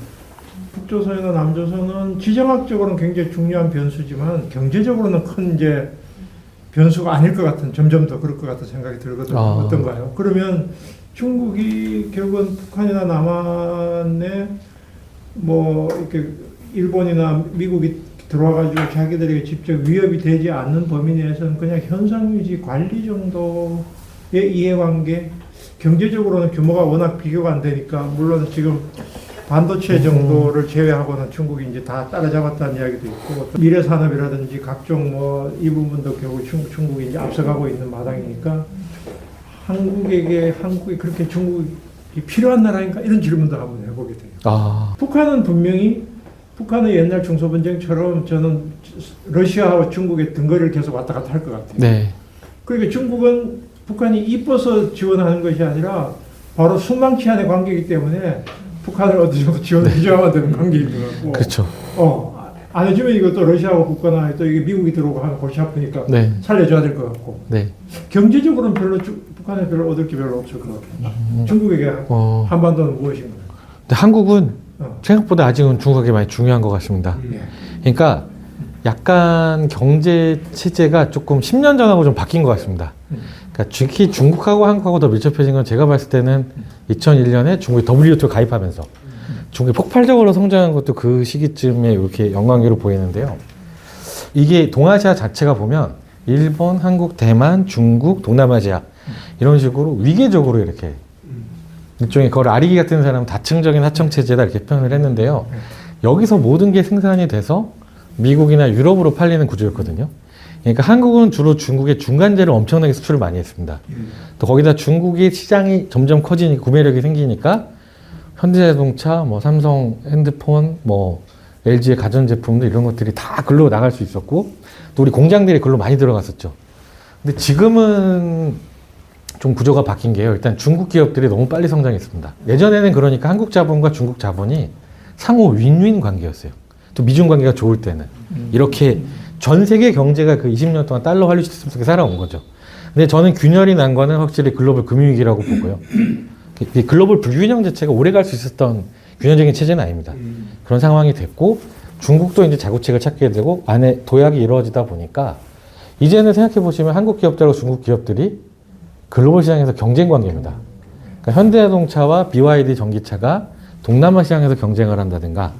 북조선이나 남조선은 지정학적으로는 굉장히 중요한 변수지만 경제적으로는 큰 이제 변수가 아닐 것 같은, 점점 더 그럴 것 같은 생각이 들거든요. 어떤가요? 그러면 중국이 결국은 북한이나 남한에 뭐 이렇게 일본이나 미국이 들어와가지고 자기들에게 직접 위협이 되지 않는 범위 내에서는 그냥 현상유지 관리 정도의 이해관계, 경제적으로는 규모가 워낙 비교가 안 되니까 물론 지금 반도체 정도를 제외하고는 중국이 이제 다 따라잡았다는 이야기도 있고 미래 산업이라든지 각종 뭐 이 부분도 결국 중국이 이제 앞서가고 있는 마당이니까 한국이 그렇게 중국이 필요한 나라인가 이런 질문도 한번 해보게 돼요. 북한은 분명히 북한의 옛날 중소분쟁처럼 저는 러시아와 중국의 등거리를 계속 왔다 갔다 할 것 같아요. 네. 그러니까 중국은 북한이 이뻐서 지원하는 것이 아니라 바로 순망치 한의 관계이기 때문에 북한을 어느 정도 지원을 해줘야만 되는 관계인 것 같고. 그렇죠. 안 해주면 이것도 러시아와 국가나 또 이게 미국이 들어오고 하면 골치 아프니까 네. 살려줘야 될 것 같고. 네. 경제적으로는 북한에 별로 얻을 게 별로 없을 것 같아요. 중국에게 한반도는 무엇인가요? 근데 한국은 생각보다 아직은 중국에게 많이 중요한 것 같습니다. 그러니까 약간 경제 체제가 조금 10년 전하고 좀 바뀐 것 같습니다. 그러니까 특히 중국하고 한국하고 더 밀접해진 건 제가 봤을 때는 2001년에 중국이 WTO 가입하면서 중국이 폭발적으로 성장한 것도 그 시기쯤에 이렇게 연관계로 보이는데요. 이게 동아시아 자체가 보면 일본, 한국, 대만, 중국, 동남아시아 이런 식으로 위계적으로 이렇게 일종의 그걸 아리기 같은 사람은 다층적인 하청체제다 이렇게 표현을 했는데요. 여기서 모든 게 생산이 돼서 미국이나 유럽으로 팔리는 구조였거든요. 그러니까 한국은 주로 중국의 중간재를 엄청나게 수출을 많이 했습니다. 또 거기다 중국의 시장이 점점 커지니까 구매력이 생기니까 현대자동차, 뭐 삼성 핸드폰, 뭐 LG의 가전제품들 이런 것들이 다 글로 나갈 수 있었고 또 우리 공장들이 글로 많이 들어갔었죠. 근데 지금은 좀 구조가 바뀐 게요. 일단 중국 기업들이 너무 빨리 성장했습니다. 예전에는 그러니까 한국 자본과 중국 자본이 상호 윈윈 관계였어요. 또 미중 관계가 좋을 때는 이렇게 전 세계 경제가 그 20년 동안 달러 환율 시스템 속에 살아온 거죠. 근데 저는 균열이 난 거는 확실히 글로벌 금융위기라고 보고요. 이 글로벌 불균형 자체가 오래 갈 수 있었던 균형적인 체제는 아닙니다. 그런 상황이 됐고 중국도 이제 자구책을 찾게 되고 안에 도약이 이루어지다 보니까 이제는 생각해 보시면 한국 기업들하고 중국 기업들이 글로벌 시장에서 경쟁 관계입니다. 그러니까 현대자동차와 BYD 전기차가 동남아 시장에서 경쟁을 한다든가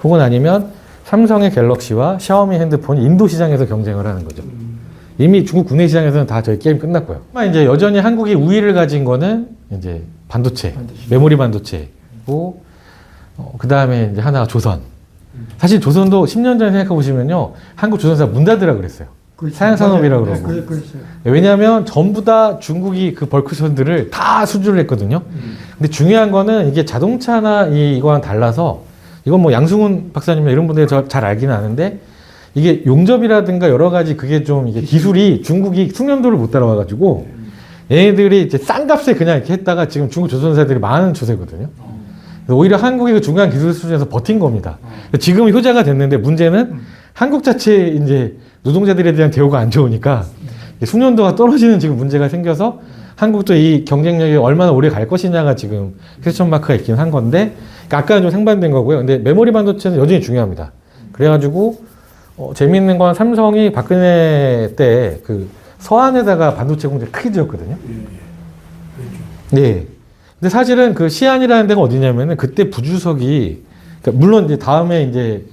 혹은 아니면 삼성의 갤럭시와 샤오미 핸드폰이 인도 시장에서 경쟁을 하는 거죠. 이미 중국 국내 시장에서는 다 저희 게임 끝났고요. 이제 여전히 한국이 우위를 가진 거는 이제 반도체. 메모리 반도체고, 그 다음에 이제 하나가 조선. 사실 조선도 10년 전에 생각해 보시면요, 한국 조선사 문 닫으라 그랬어요. 사양산업이라고 그러고. 왜냐하면 전부 다 중국이 그 벌크션들을 다 수주를 했거든요. 근데 중요한 거는 이게 자동차나 이거랑 달라서 이건 뭐 양승훈 박사님이나 이런 분들이 잘 알기는 아는데 이게 용접이라든가 여러 가지 그게 좀 이게 기술이 중국이 숙련도를 못 따라와가지고 얘네들이 이제 싼 값에 그냥 이렇게 했다가 지금 중국 조선사들이 망하는 추세거든요. 오히려 한국이 그 중간 기술 수준에서 버틴 겁니다. 지금 효자가 됐는데 문제는 한국 자체 이제 노동자들에 대한 대우가 안 좋으니까 숙련도가 떨어지는 지금 문제가 생겨서 한국도 이 경쟁력이 얼마나 오래 갈 것이냐가 지금 퀘스천 마크가 있긴 한 건데 아까는 좀 상반된 거고요. 근데 메모리 반도체는 여전히 중요합니다. 그래가지고 재미있는 건 삼성이 박근혜 때 그 서안에다가 반도체 공장 크게 지었거든요. 네. 근데 사실은 그 시안이라는 데가 어디냐면은 그때 부주석이 그러니까 물론 이제 다음에 이제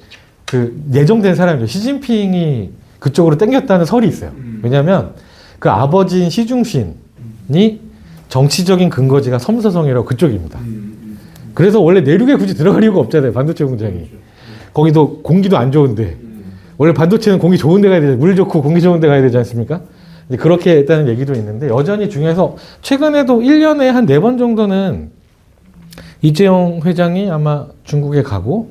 그 예정된 사람이죠. 시진핑이 그쪽으로 땡겼다는 설이 있어요. 왜냐하면 그 아버지인 시중신이 정치적인 근거지가 섬서성이라고 그쪽입니다. 그래서 원래 내륙에 굳이 들어갈 이유가 없잖아요. 반도체 공장이. 거기도 공기도 안 좋은데 원래 반도체는 공기 좋은 데 가야 되죠. 물 좋고 공기 좋은 데 가야 되지 않습니까? 이제 그렇게 했다는 얘기도 있는데 여전히 중요해서 최근에도 1년에 한 4번 정도는 이재용 회장이 아마 중국에 가고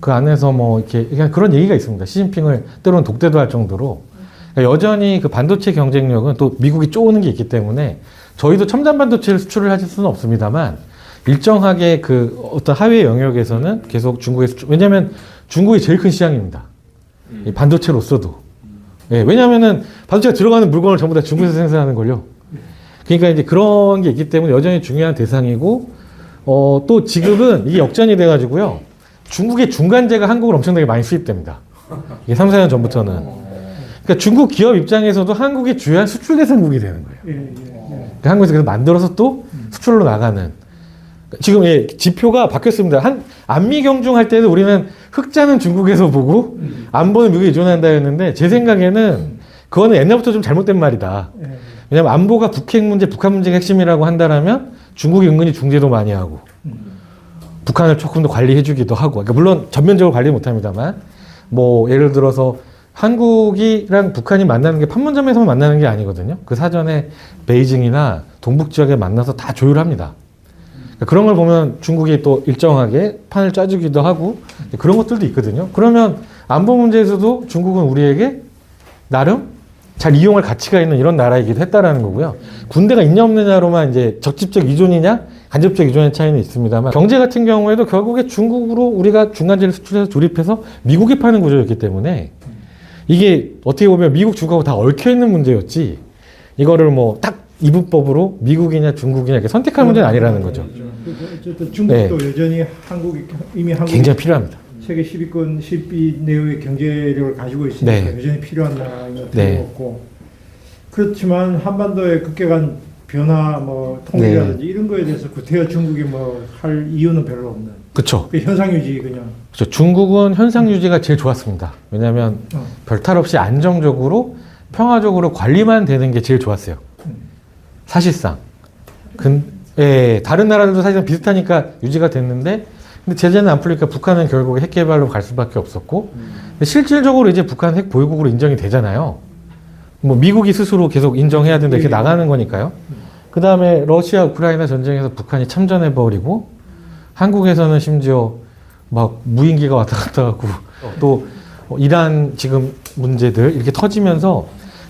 그 안에서 뭐 이렇게 그냥 그런 얘기가 있습니다. 시진핑을 때로는 독대도 할 정도로 그러니까 여전히 그 반도체 경쟁력은 또 미국이 쪼는 게 있기 때문에 저희도 첨단 반도체를 수출을 하실 수는 없습니다만 일정하게 그 어떤 하위 영역에서는 계속 중국에 수출, 왜냐하면 중국이 제일 큰 시장입니다. 이 반도체로서도. 예, 왜냐하면은 반도체가 들어가는 물건을 전부 다 중국에서 생산하는 걸요. 그러니까 이제 그런 게 있기 때문에 여전히 중요한 대상이고, 또 지금은 이게 역전이 돼가지고요. 중국의 중간재가 한국을 엄청나게 많이 수입됩니다. 이게 3, 4년 전부터는. 그러니까 중국 기업 입장에서도 한국이 주요한 수출 대상국이 되는 거예요. 그러니까 한국에서 그래서 만들어서 또 수출로 나가는. 지금 예, 지표가 바뀌었습니다. 안미 경중할 때는 우리는 흑자는 중국에서 보고 안보는 미국에 의존한다였는데 제 생각에는 그거는 옛날부터 좀 잘못된 말이다. 왜냐하면 안보가 북핵 문제, 북한 문제가 핵심이라고 한다라면 중국이 은근히 중재도 많이 하고 북한을 조금 더 관리해주기도 하고. 그러니까 물론 전면적으로 관리 못합니다만 뭐 예를 들어서 한국이랑 북한이 만나는 게 판문점에서만 만나는 게 아니거든요. 그 사전에 베이징이나 동북 지역에 만나서 다 조율합니다. 그런 걸 보면 중국이 또 일정하게 판을 짜주기도 하고 그런 것들도 있거든요. 그러면 안보 문제에서도 중국은 우리에게 나름 잘 이용할 가치가 있는 이런 나라이기도 했다라는 거고요. 군대가 있냐 없느냐로만 이제 적집적 이존이냐 간접적 이존의 차이는 있습니다만 경제 같은 경우에도 결국에 중국으로 우리가 중간재를 수출해서 조립해서 미국에 파는 구조였기 때문에 이게 어떻게 보면 미국 중국하고 다 얽혀 있는 문제였지 이거를 뭐 딱 이분법으로 미국이냐 중국이냐 이렇게 선택할 문제는 아니라는 거죠. 어쨌든 중국도 네. 여전히 이미 한국이 굉장히 필요합니다. 세계 10위권 10위 내외의 경제력을 가지고 있으니까 네. 여전히 필요한 나라인 것 네. 같고 그렇지만 한반도의 급격한 변화, 뭐 통일이라든지 네. 이런 거에 대해서 구태여 중국이 뭐 할 이유는 별로 없는. 그렇죠. 그 현상 유지 그냥. 그렇죠. 중국은 현상 유지가 제일 좋았습니다. 왜냐하면 별탈 없이 안정적으로 평화적으로 관리만 되는 게 제일 좋았어요. 사실상. 예, 다른 나라들도 사실상 비슷하니까 유지가 됐는데 근데 제재는 안 풀리니까 북한은 결국 핵 개발로 갈 수밖에 없었고 근데 실질적으로 이제 북한 핵 보유국으로 인정이 되잖아요. 뭐 미국이 스스로 계속 인정해야 된다 이렇게 나가는 거니까요. 그 다음에 러시아 우크라이나 전쟁에서 북한이 참전해버리고 한국에서는 심지어 막 무인기가 왔다 갔다 하고 또 이란 지금 문제들 이렇게 터지면서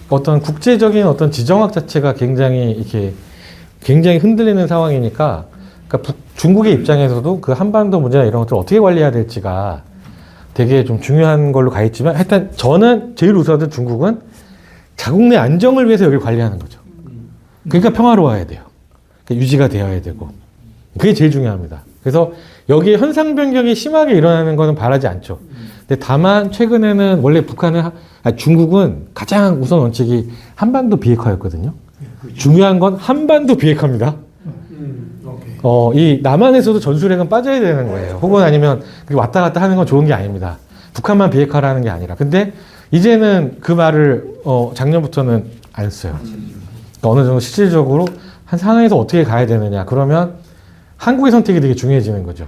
어떤 국제적인 어떤 지정학 자체가 굉장히 이렇게 굉장히 흔들리는 상황이니까 그러니까 중국의 입장에서도 그 한반도 문제나 이런 것들을 어떻게 관리해야 될지가 되게 좀 중요한 걸로 가 있지만 하여튼 저는 제일 우선은 중국은 자국 내 안정을 위해서 여기를 관리하는 거죠. 그러니까 평화로워야 돼요. 그러니까 유지가 되어야 되고 그게 제일 중요합니다. 그래서 여기에 현상 변경이 심하게 일어나는 거는 바라지 않죠. 근데 다만 최근에는 원래 중국은 가장 우선 원칙이 한반도 비핵화였거든요. 중요한 건 한반도 비핵화입니다. 이 남한에서도 전술핵은 빠져야 되는 거예요. 혹은 아니면 왔다 갔다 하는 건 좋은 게 아닙니다. 북한만 비핵화라는 게 아니라. 근데 이제는 그 말을 작년부터는 안 써요. 그러니까 어느 정도 실질적으로 한 상황에서 어떻게 가야 되느냐. 그러면 한국의 선택이 되게 중요해지는 거죠.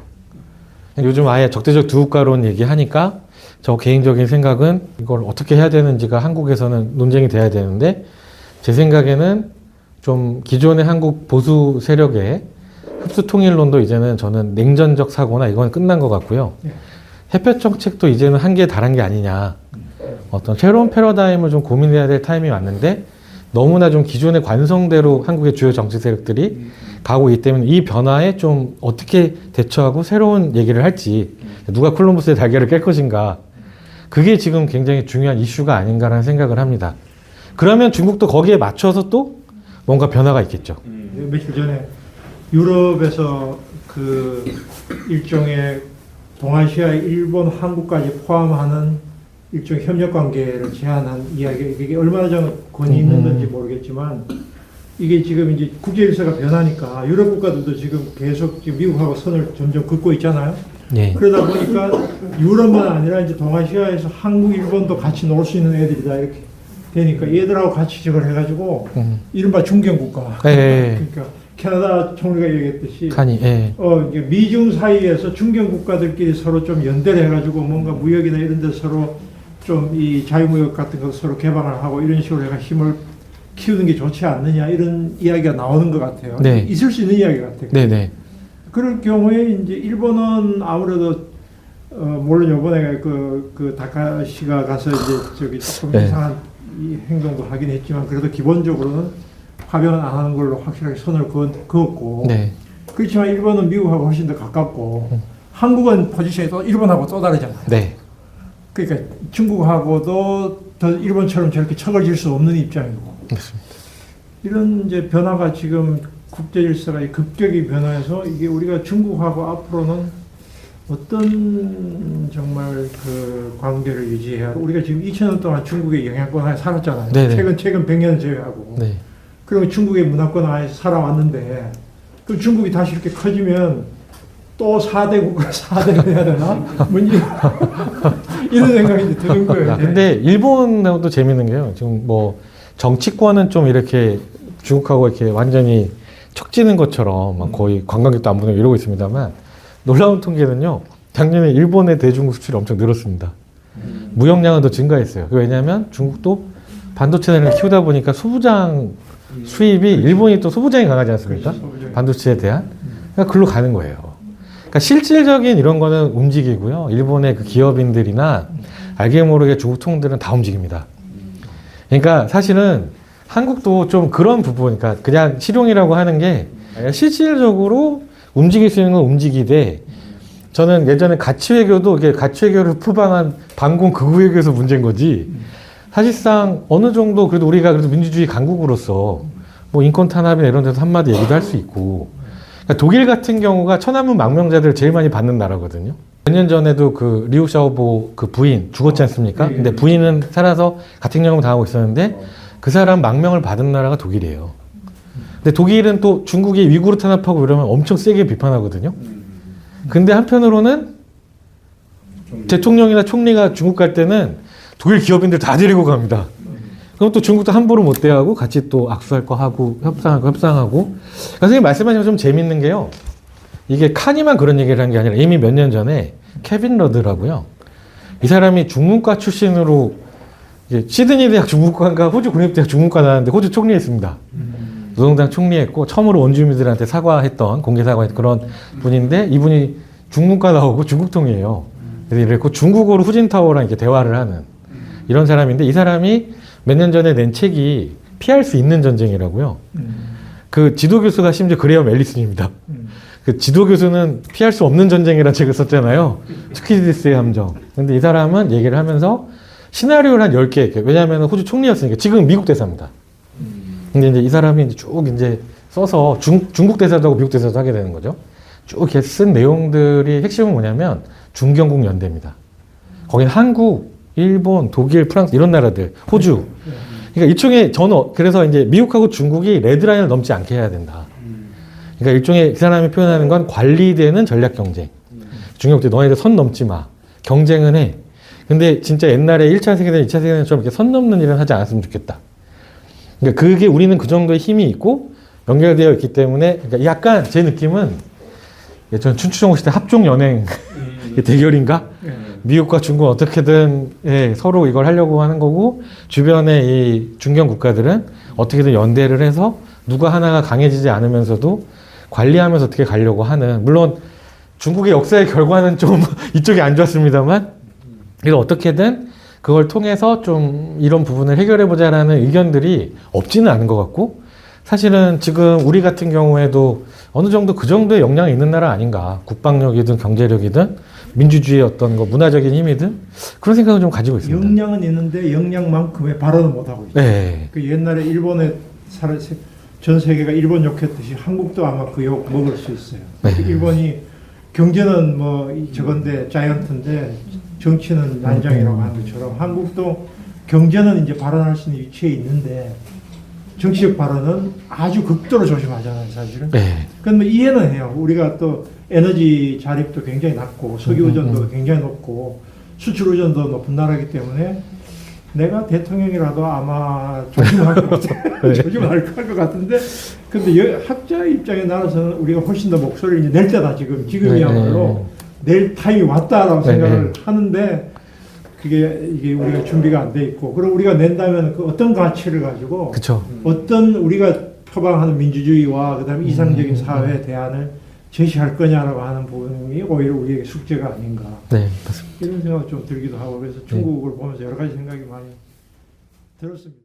요즘 아예 적대적 두국가론 얘기하니까 저 개인적인 생각은 이걸 어떻게 해야 되는지가 한국에서는 논쟁이 돼야 되는데 제 생각에는 좀 기존의 한국 보수 세력의 흡수 통일론도 이제는 저는 냉전적 사고나 이건 끝난 것 같고요. 햇볕 정책도 이제는 한계에 달한 게 아니냐. 어떤 새로운 패러다임을 좀 고민해야 될 타임이 왔는데 너무나 좀 기존의 관성대로 한국의 주요 정치 세력들이 가고 있기 때문에 이 변화에 좀 어떻게 대처하고 새로운 얘기를 할지 누가 콜럼버스의 달걀을 깰 것인가 그게 지금 굉장히 중요한 이슈가 아닌가라는 생각을 합니다. 그러면 중국도 거기에 맞춰서 또 뭔가 변화가 있겠죠. 며칠 전에 유럽에서 그 일종의 동아시아, 일본, 한국까지 포함하는 일종의 협력 관계를 제안한 이야기, 이게 얼마나 좀 권위 있는 건지 모르겠지만 이게 지금 이제 국제 질서가 변하니까 유럽 국가들도 지금 계속 지금 미국하고 선을 점점 긋고 있잖아요. 네. 그러다 보니까 유럽만 아니라 이제 동아시아에서 한국, 일본도 같이 놀 수 있는 애들이다 이렇게 되니까 얘들하고 같이 저걸 해가지고 이른바 중견국가. 그러니까 캐나다 총리가 얘기했듯이 이제 미중 사이에서 중견 국가들끼리 서로 좀 연대를 해가지고 뭔가 무역이나 이런 데 서로 좀 이 자유무역 같은 거 서로 개방을 하고 이런 식으로 해가 힘을 키우는 게 좋지 않느냐 이런 이야기가 나오는 것 같아요. 네. 있을 수 있는 이야기 같아요. 네네. 그럴 경우에 이제 일본은 아무래도 물론 이번에 그 다카시가 가서 이제 저기 조금 네. 이상한 이 행동도 하긴 했지만 그래도 기본적으로는 파병은 안 하는 걸로 확실하게 선을 그었고 네. 그렇지만 일본은 미국하고 훨씬 더 가깝고 한국은 포지션이 또 일본하고 또 다르잖아요. 네. 그러니까 중국하고도 더 일본처럼 저렇게 척을 질 수 없는 입장이고 맞습니다. 이런 이제 변화가 지금 국제 질서가 급격히 변화해서 이게 우리가 중국하고 앞으로는 어떤 정말 그 관계를 유지해야 우리가 지금 2000년 동안 중국의 영향권 하에 살았잖아요. 네네. 최근 100년 제외하고. 네. 그러면 중국의 문화권 하에 살아왔는데 그 중국이 다시 이렇게 커지면 또 4대 국가 4대가 해야 되나? 문제 이런 생각이 이제 드는 거예요. 근데 일본하고도 재밌는 게요. 지금 뭐 정치권은 좀 이렇게 중국하고 이렇게 완전히 척지는 것처럼 막 거의 관광객도 안 보내고 이러고 있습니다만 놀라운 통계는요. 작년에 일본의 대중국 수출이 엄청 늘었습니다. 무역량은 더 증가했어요. 왜냐하면 중국도 반도체를 키우다 보니까 소부장 수입이 일본이 또 소부장이 강하지 않습니까? 반도체에 대한 그러니까 글로 가는 거예요. 그러니까 실질적인 이런 거는 움직이고요. 일본의 그 기업인들이나 알게 모르게 중국 통들은 다 움직입니다. 그러니까 사실은 한국도 좀 그런 부분, 그러니까 그냥 실용이라고 하는 게 실질적으로 움직일 수 있는 건 움직이되 저는 예전에 가치외교도 이게 가치외교를 표방한 반공 극우외교에서 문제인 거지 사실상 어느 정도 그래도 우리가 그래도 민주주의 강국으로서 뭐 인권 탄압이나 이런 데서 한마디 얘기도 할 수 있고 그러니까 독일 같은 경우가 천안문 망명자들을 제일 많이 받는 나라거든요. 몇 년 전에도 그 리우 샤오보 그 부인 죽었지 않습니까? 근데 부인은 살아서 가택연금 당하고 있었는데 그 사람 망명을 받은 나라가 독일이에요. 근데 독일은 또 중국이 위구르 탄압하고 이러면 엄청 세게 비판하거든요. 근데 한편으로는 대통령이나 총리가 중국 갈 때는 독일 기업인들 다 데리고 갑니다. 그럼 또 중국도 함부로 못 대하고 같이 또 악수할 거 하고 협상하고. 선생님 말씀하시면 좀 재밌는 게요. 이게 칸이만 그런 얘기를 한 게 아니라 이미 몇 년 전에 케빈 러드라고요. 이 사람이 중문과 출신으로 시드니 대학 중문과인가 호주 국립대학 중문과 나왔는데 호주 총리했습니다. 노동당 총리했고 처음으로 원주민들한테 사과했던 공개 사과했던 그런 분인데 이분이 중문과 나오고 중국통이에요. 그래서 이랬고 중국어로 후진타오랑 이렇게 대화를 하는 이런 사람인데 이 사람이 몇 년 전에 낸 책이 피할 수 있는 전쟁이라고요. 그 지도 교수가 심지어 그레엄 앨리슨입니다. 그 지도 교수는 피할 수 없는 전쟁이라는 책을 썼잖아요. 투키디스의 함정. 근데 이 사람은 얘기를 하면서 시나리오를 한 10개 이렇게 왜냐하면 호주 총리였으니까 지금 미국 대사입니다. 근데 이제 이 사람이 이제 쭉 이제 써서 중국 대사도 하고 미국 대사도 하게 되는 거죠. 쭉 이렇게 쓴 내용들이 핵심은 뭐냐면 중경국 연대입니다. 거긴 한국, 일본, 독일, 프랑스 이런 나라들, 호주. 그러니까 일종의 저는 그래서 이제 미국하고 중국이 레드라인을 넘지 않게 해야 된다. 그러니까 일종의 그 사람이 표현하는 건 관리되는 전략 경쟁. 중국 때 너희들 선 넘지 마. 경쟁은 해. 근데 진짜 옛날에 1차 세계대전, 2차 세계대전처럼 이렇게 선 넘는 일은 하지 않았으면 좋겠다. 그러니까 그게 우리는 그 정도의 힘이 있고 연결되어 있기 때문에 그러니까 약간 제 느낌은 전 춘추전국 시대 합종 연행 대결인가? 미국과 중국은 어떻게든 서로 이걸 하려고 하는 거고 주변의 이 중견 국가들은 어떻게든 연대를 해서 누가 하나가 강해지지 않으면서도 관리하면서 어떻게 가려고 하는 물론 중국의 역사의 결과는 좀 이쪽이 안 좋았습니다만 그래서 어떻게든 그걸 통해서 좀 이런 부분을 해결해보자라는 의견들이 없지는 않은 것 같고 사실은 지금 우리 같은 경우에도 어느 정도 그 정도의 역량이 있는 나라 아닌가 국방력이든 경제력이든 민주주의의 어떤 거 문화적인 힘이든 그런 생각을 좀 가지고 있습니다. 역량은 있는데 역량만큼의 발언을 못하고 있죠. 네. 그 옛날에 일본에 전 세계가 일본 욕했듯이 한국도 아마 그 욕 먹을 수 있어요. 네. 일본이 경제는 뭐 저건데 자이언트인데 정치는 난장이라고 하는 것처럼 한국도 경제는 이제 발언할 수 있는 위치에 있는데 정치적 발언은 아주 극도로 조심하잖아요, 사실은. 네. 그건 뭐 이해는 해요. 우리가 또 에너지 자립도 굉장히 낮고 석유 의존도가 굉장히 높고 수출 의존도 높은 나라이기 때문에 내가 대통령이라도 아마 조심할 것 같아요. 네. 조심할 것 같은데 근데 학자의 입장에 나와서는 우리가 훨씬 더 목소리를 이제 낼 때다 지금이야말로 낼 타임이 왔다라고 생각을 하는데 이게 우리가 준비가 안 돼 있고, 그리고 우리가 낸다면 그 어떤 가치를 가지고 그쵸. 어떤 우리가 표방하는 민주주의와 그다음에 이상적인 사회 대안을 제시할 거냐라고 하는 부분이 오히려 우리에게 숙제가 아닌가. 네, 맞습니다. 이런 생각이 좀 들기도 하고, 그래서 중국을 보면서 여러 가지 생각이 많이 들었습니다.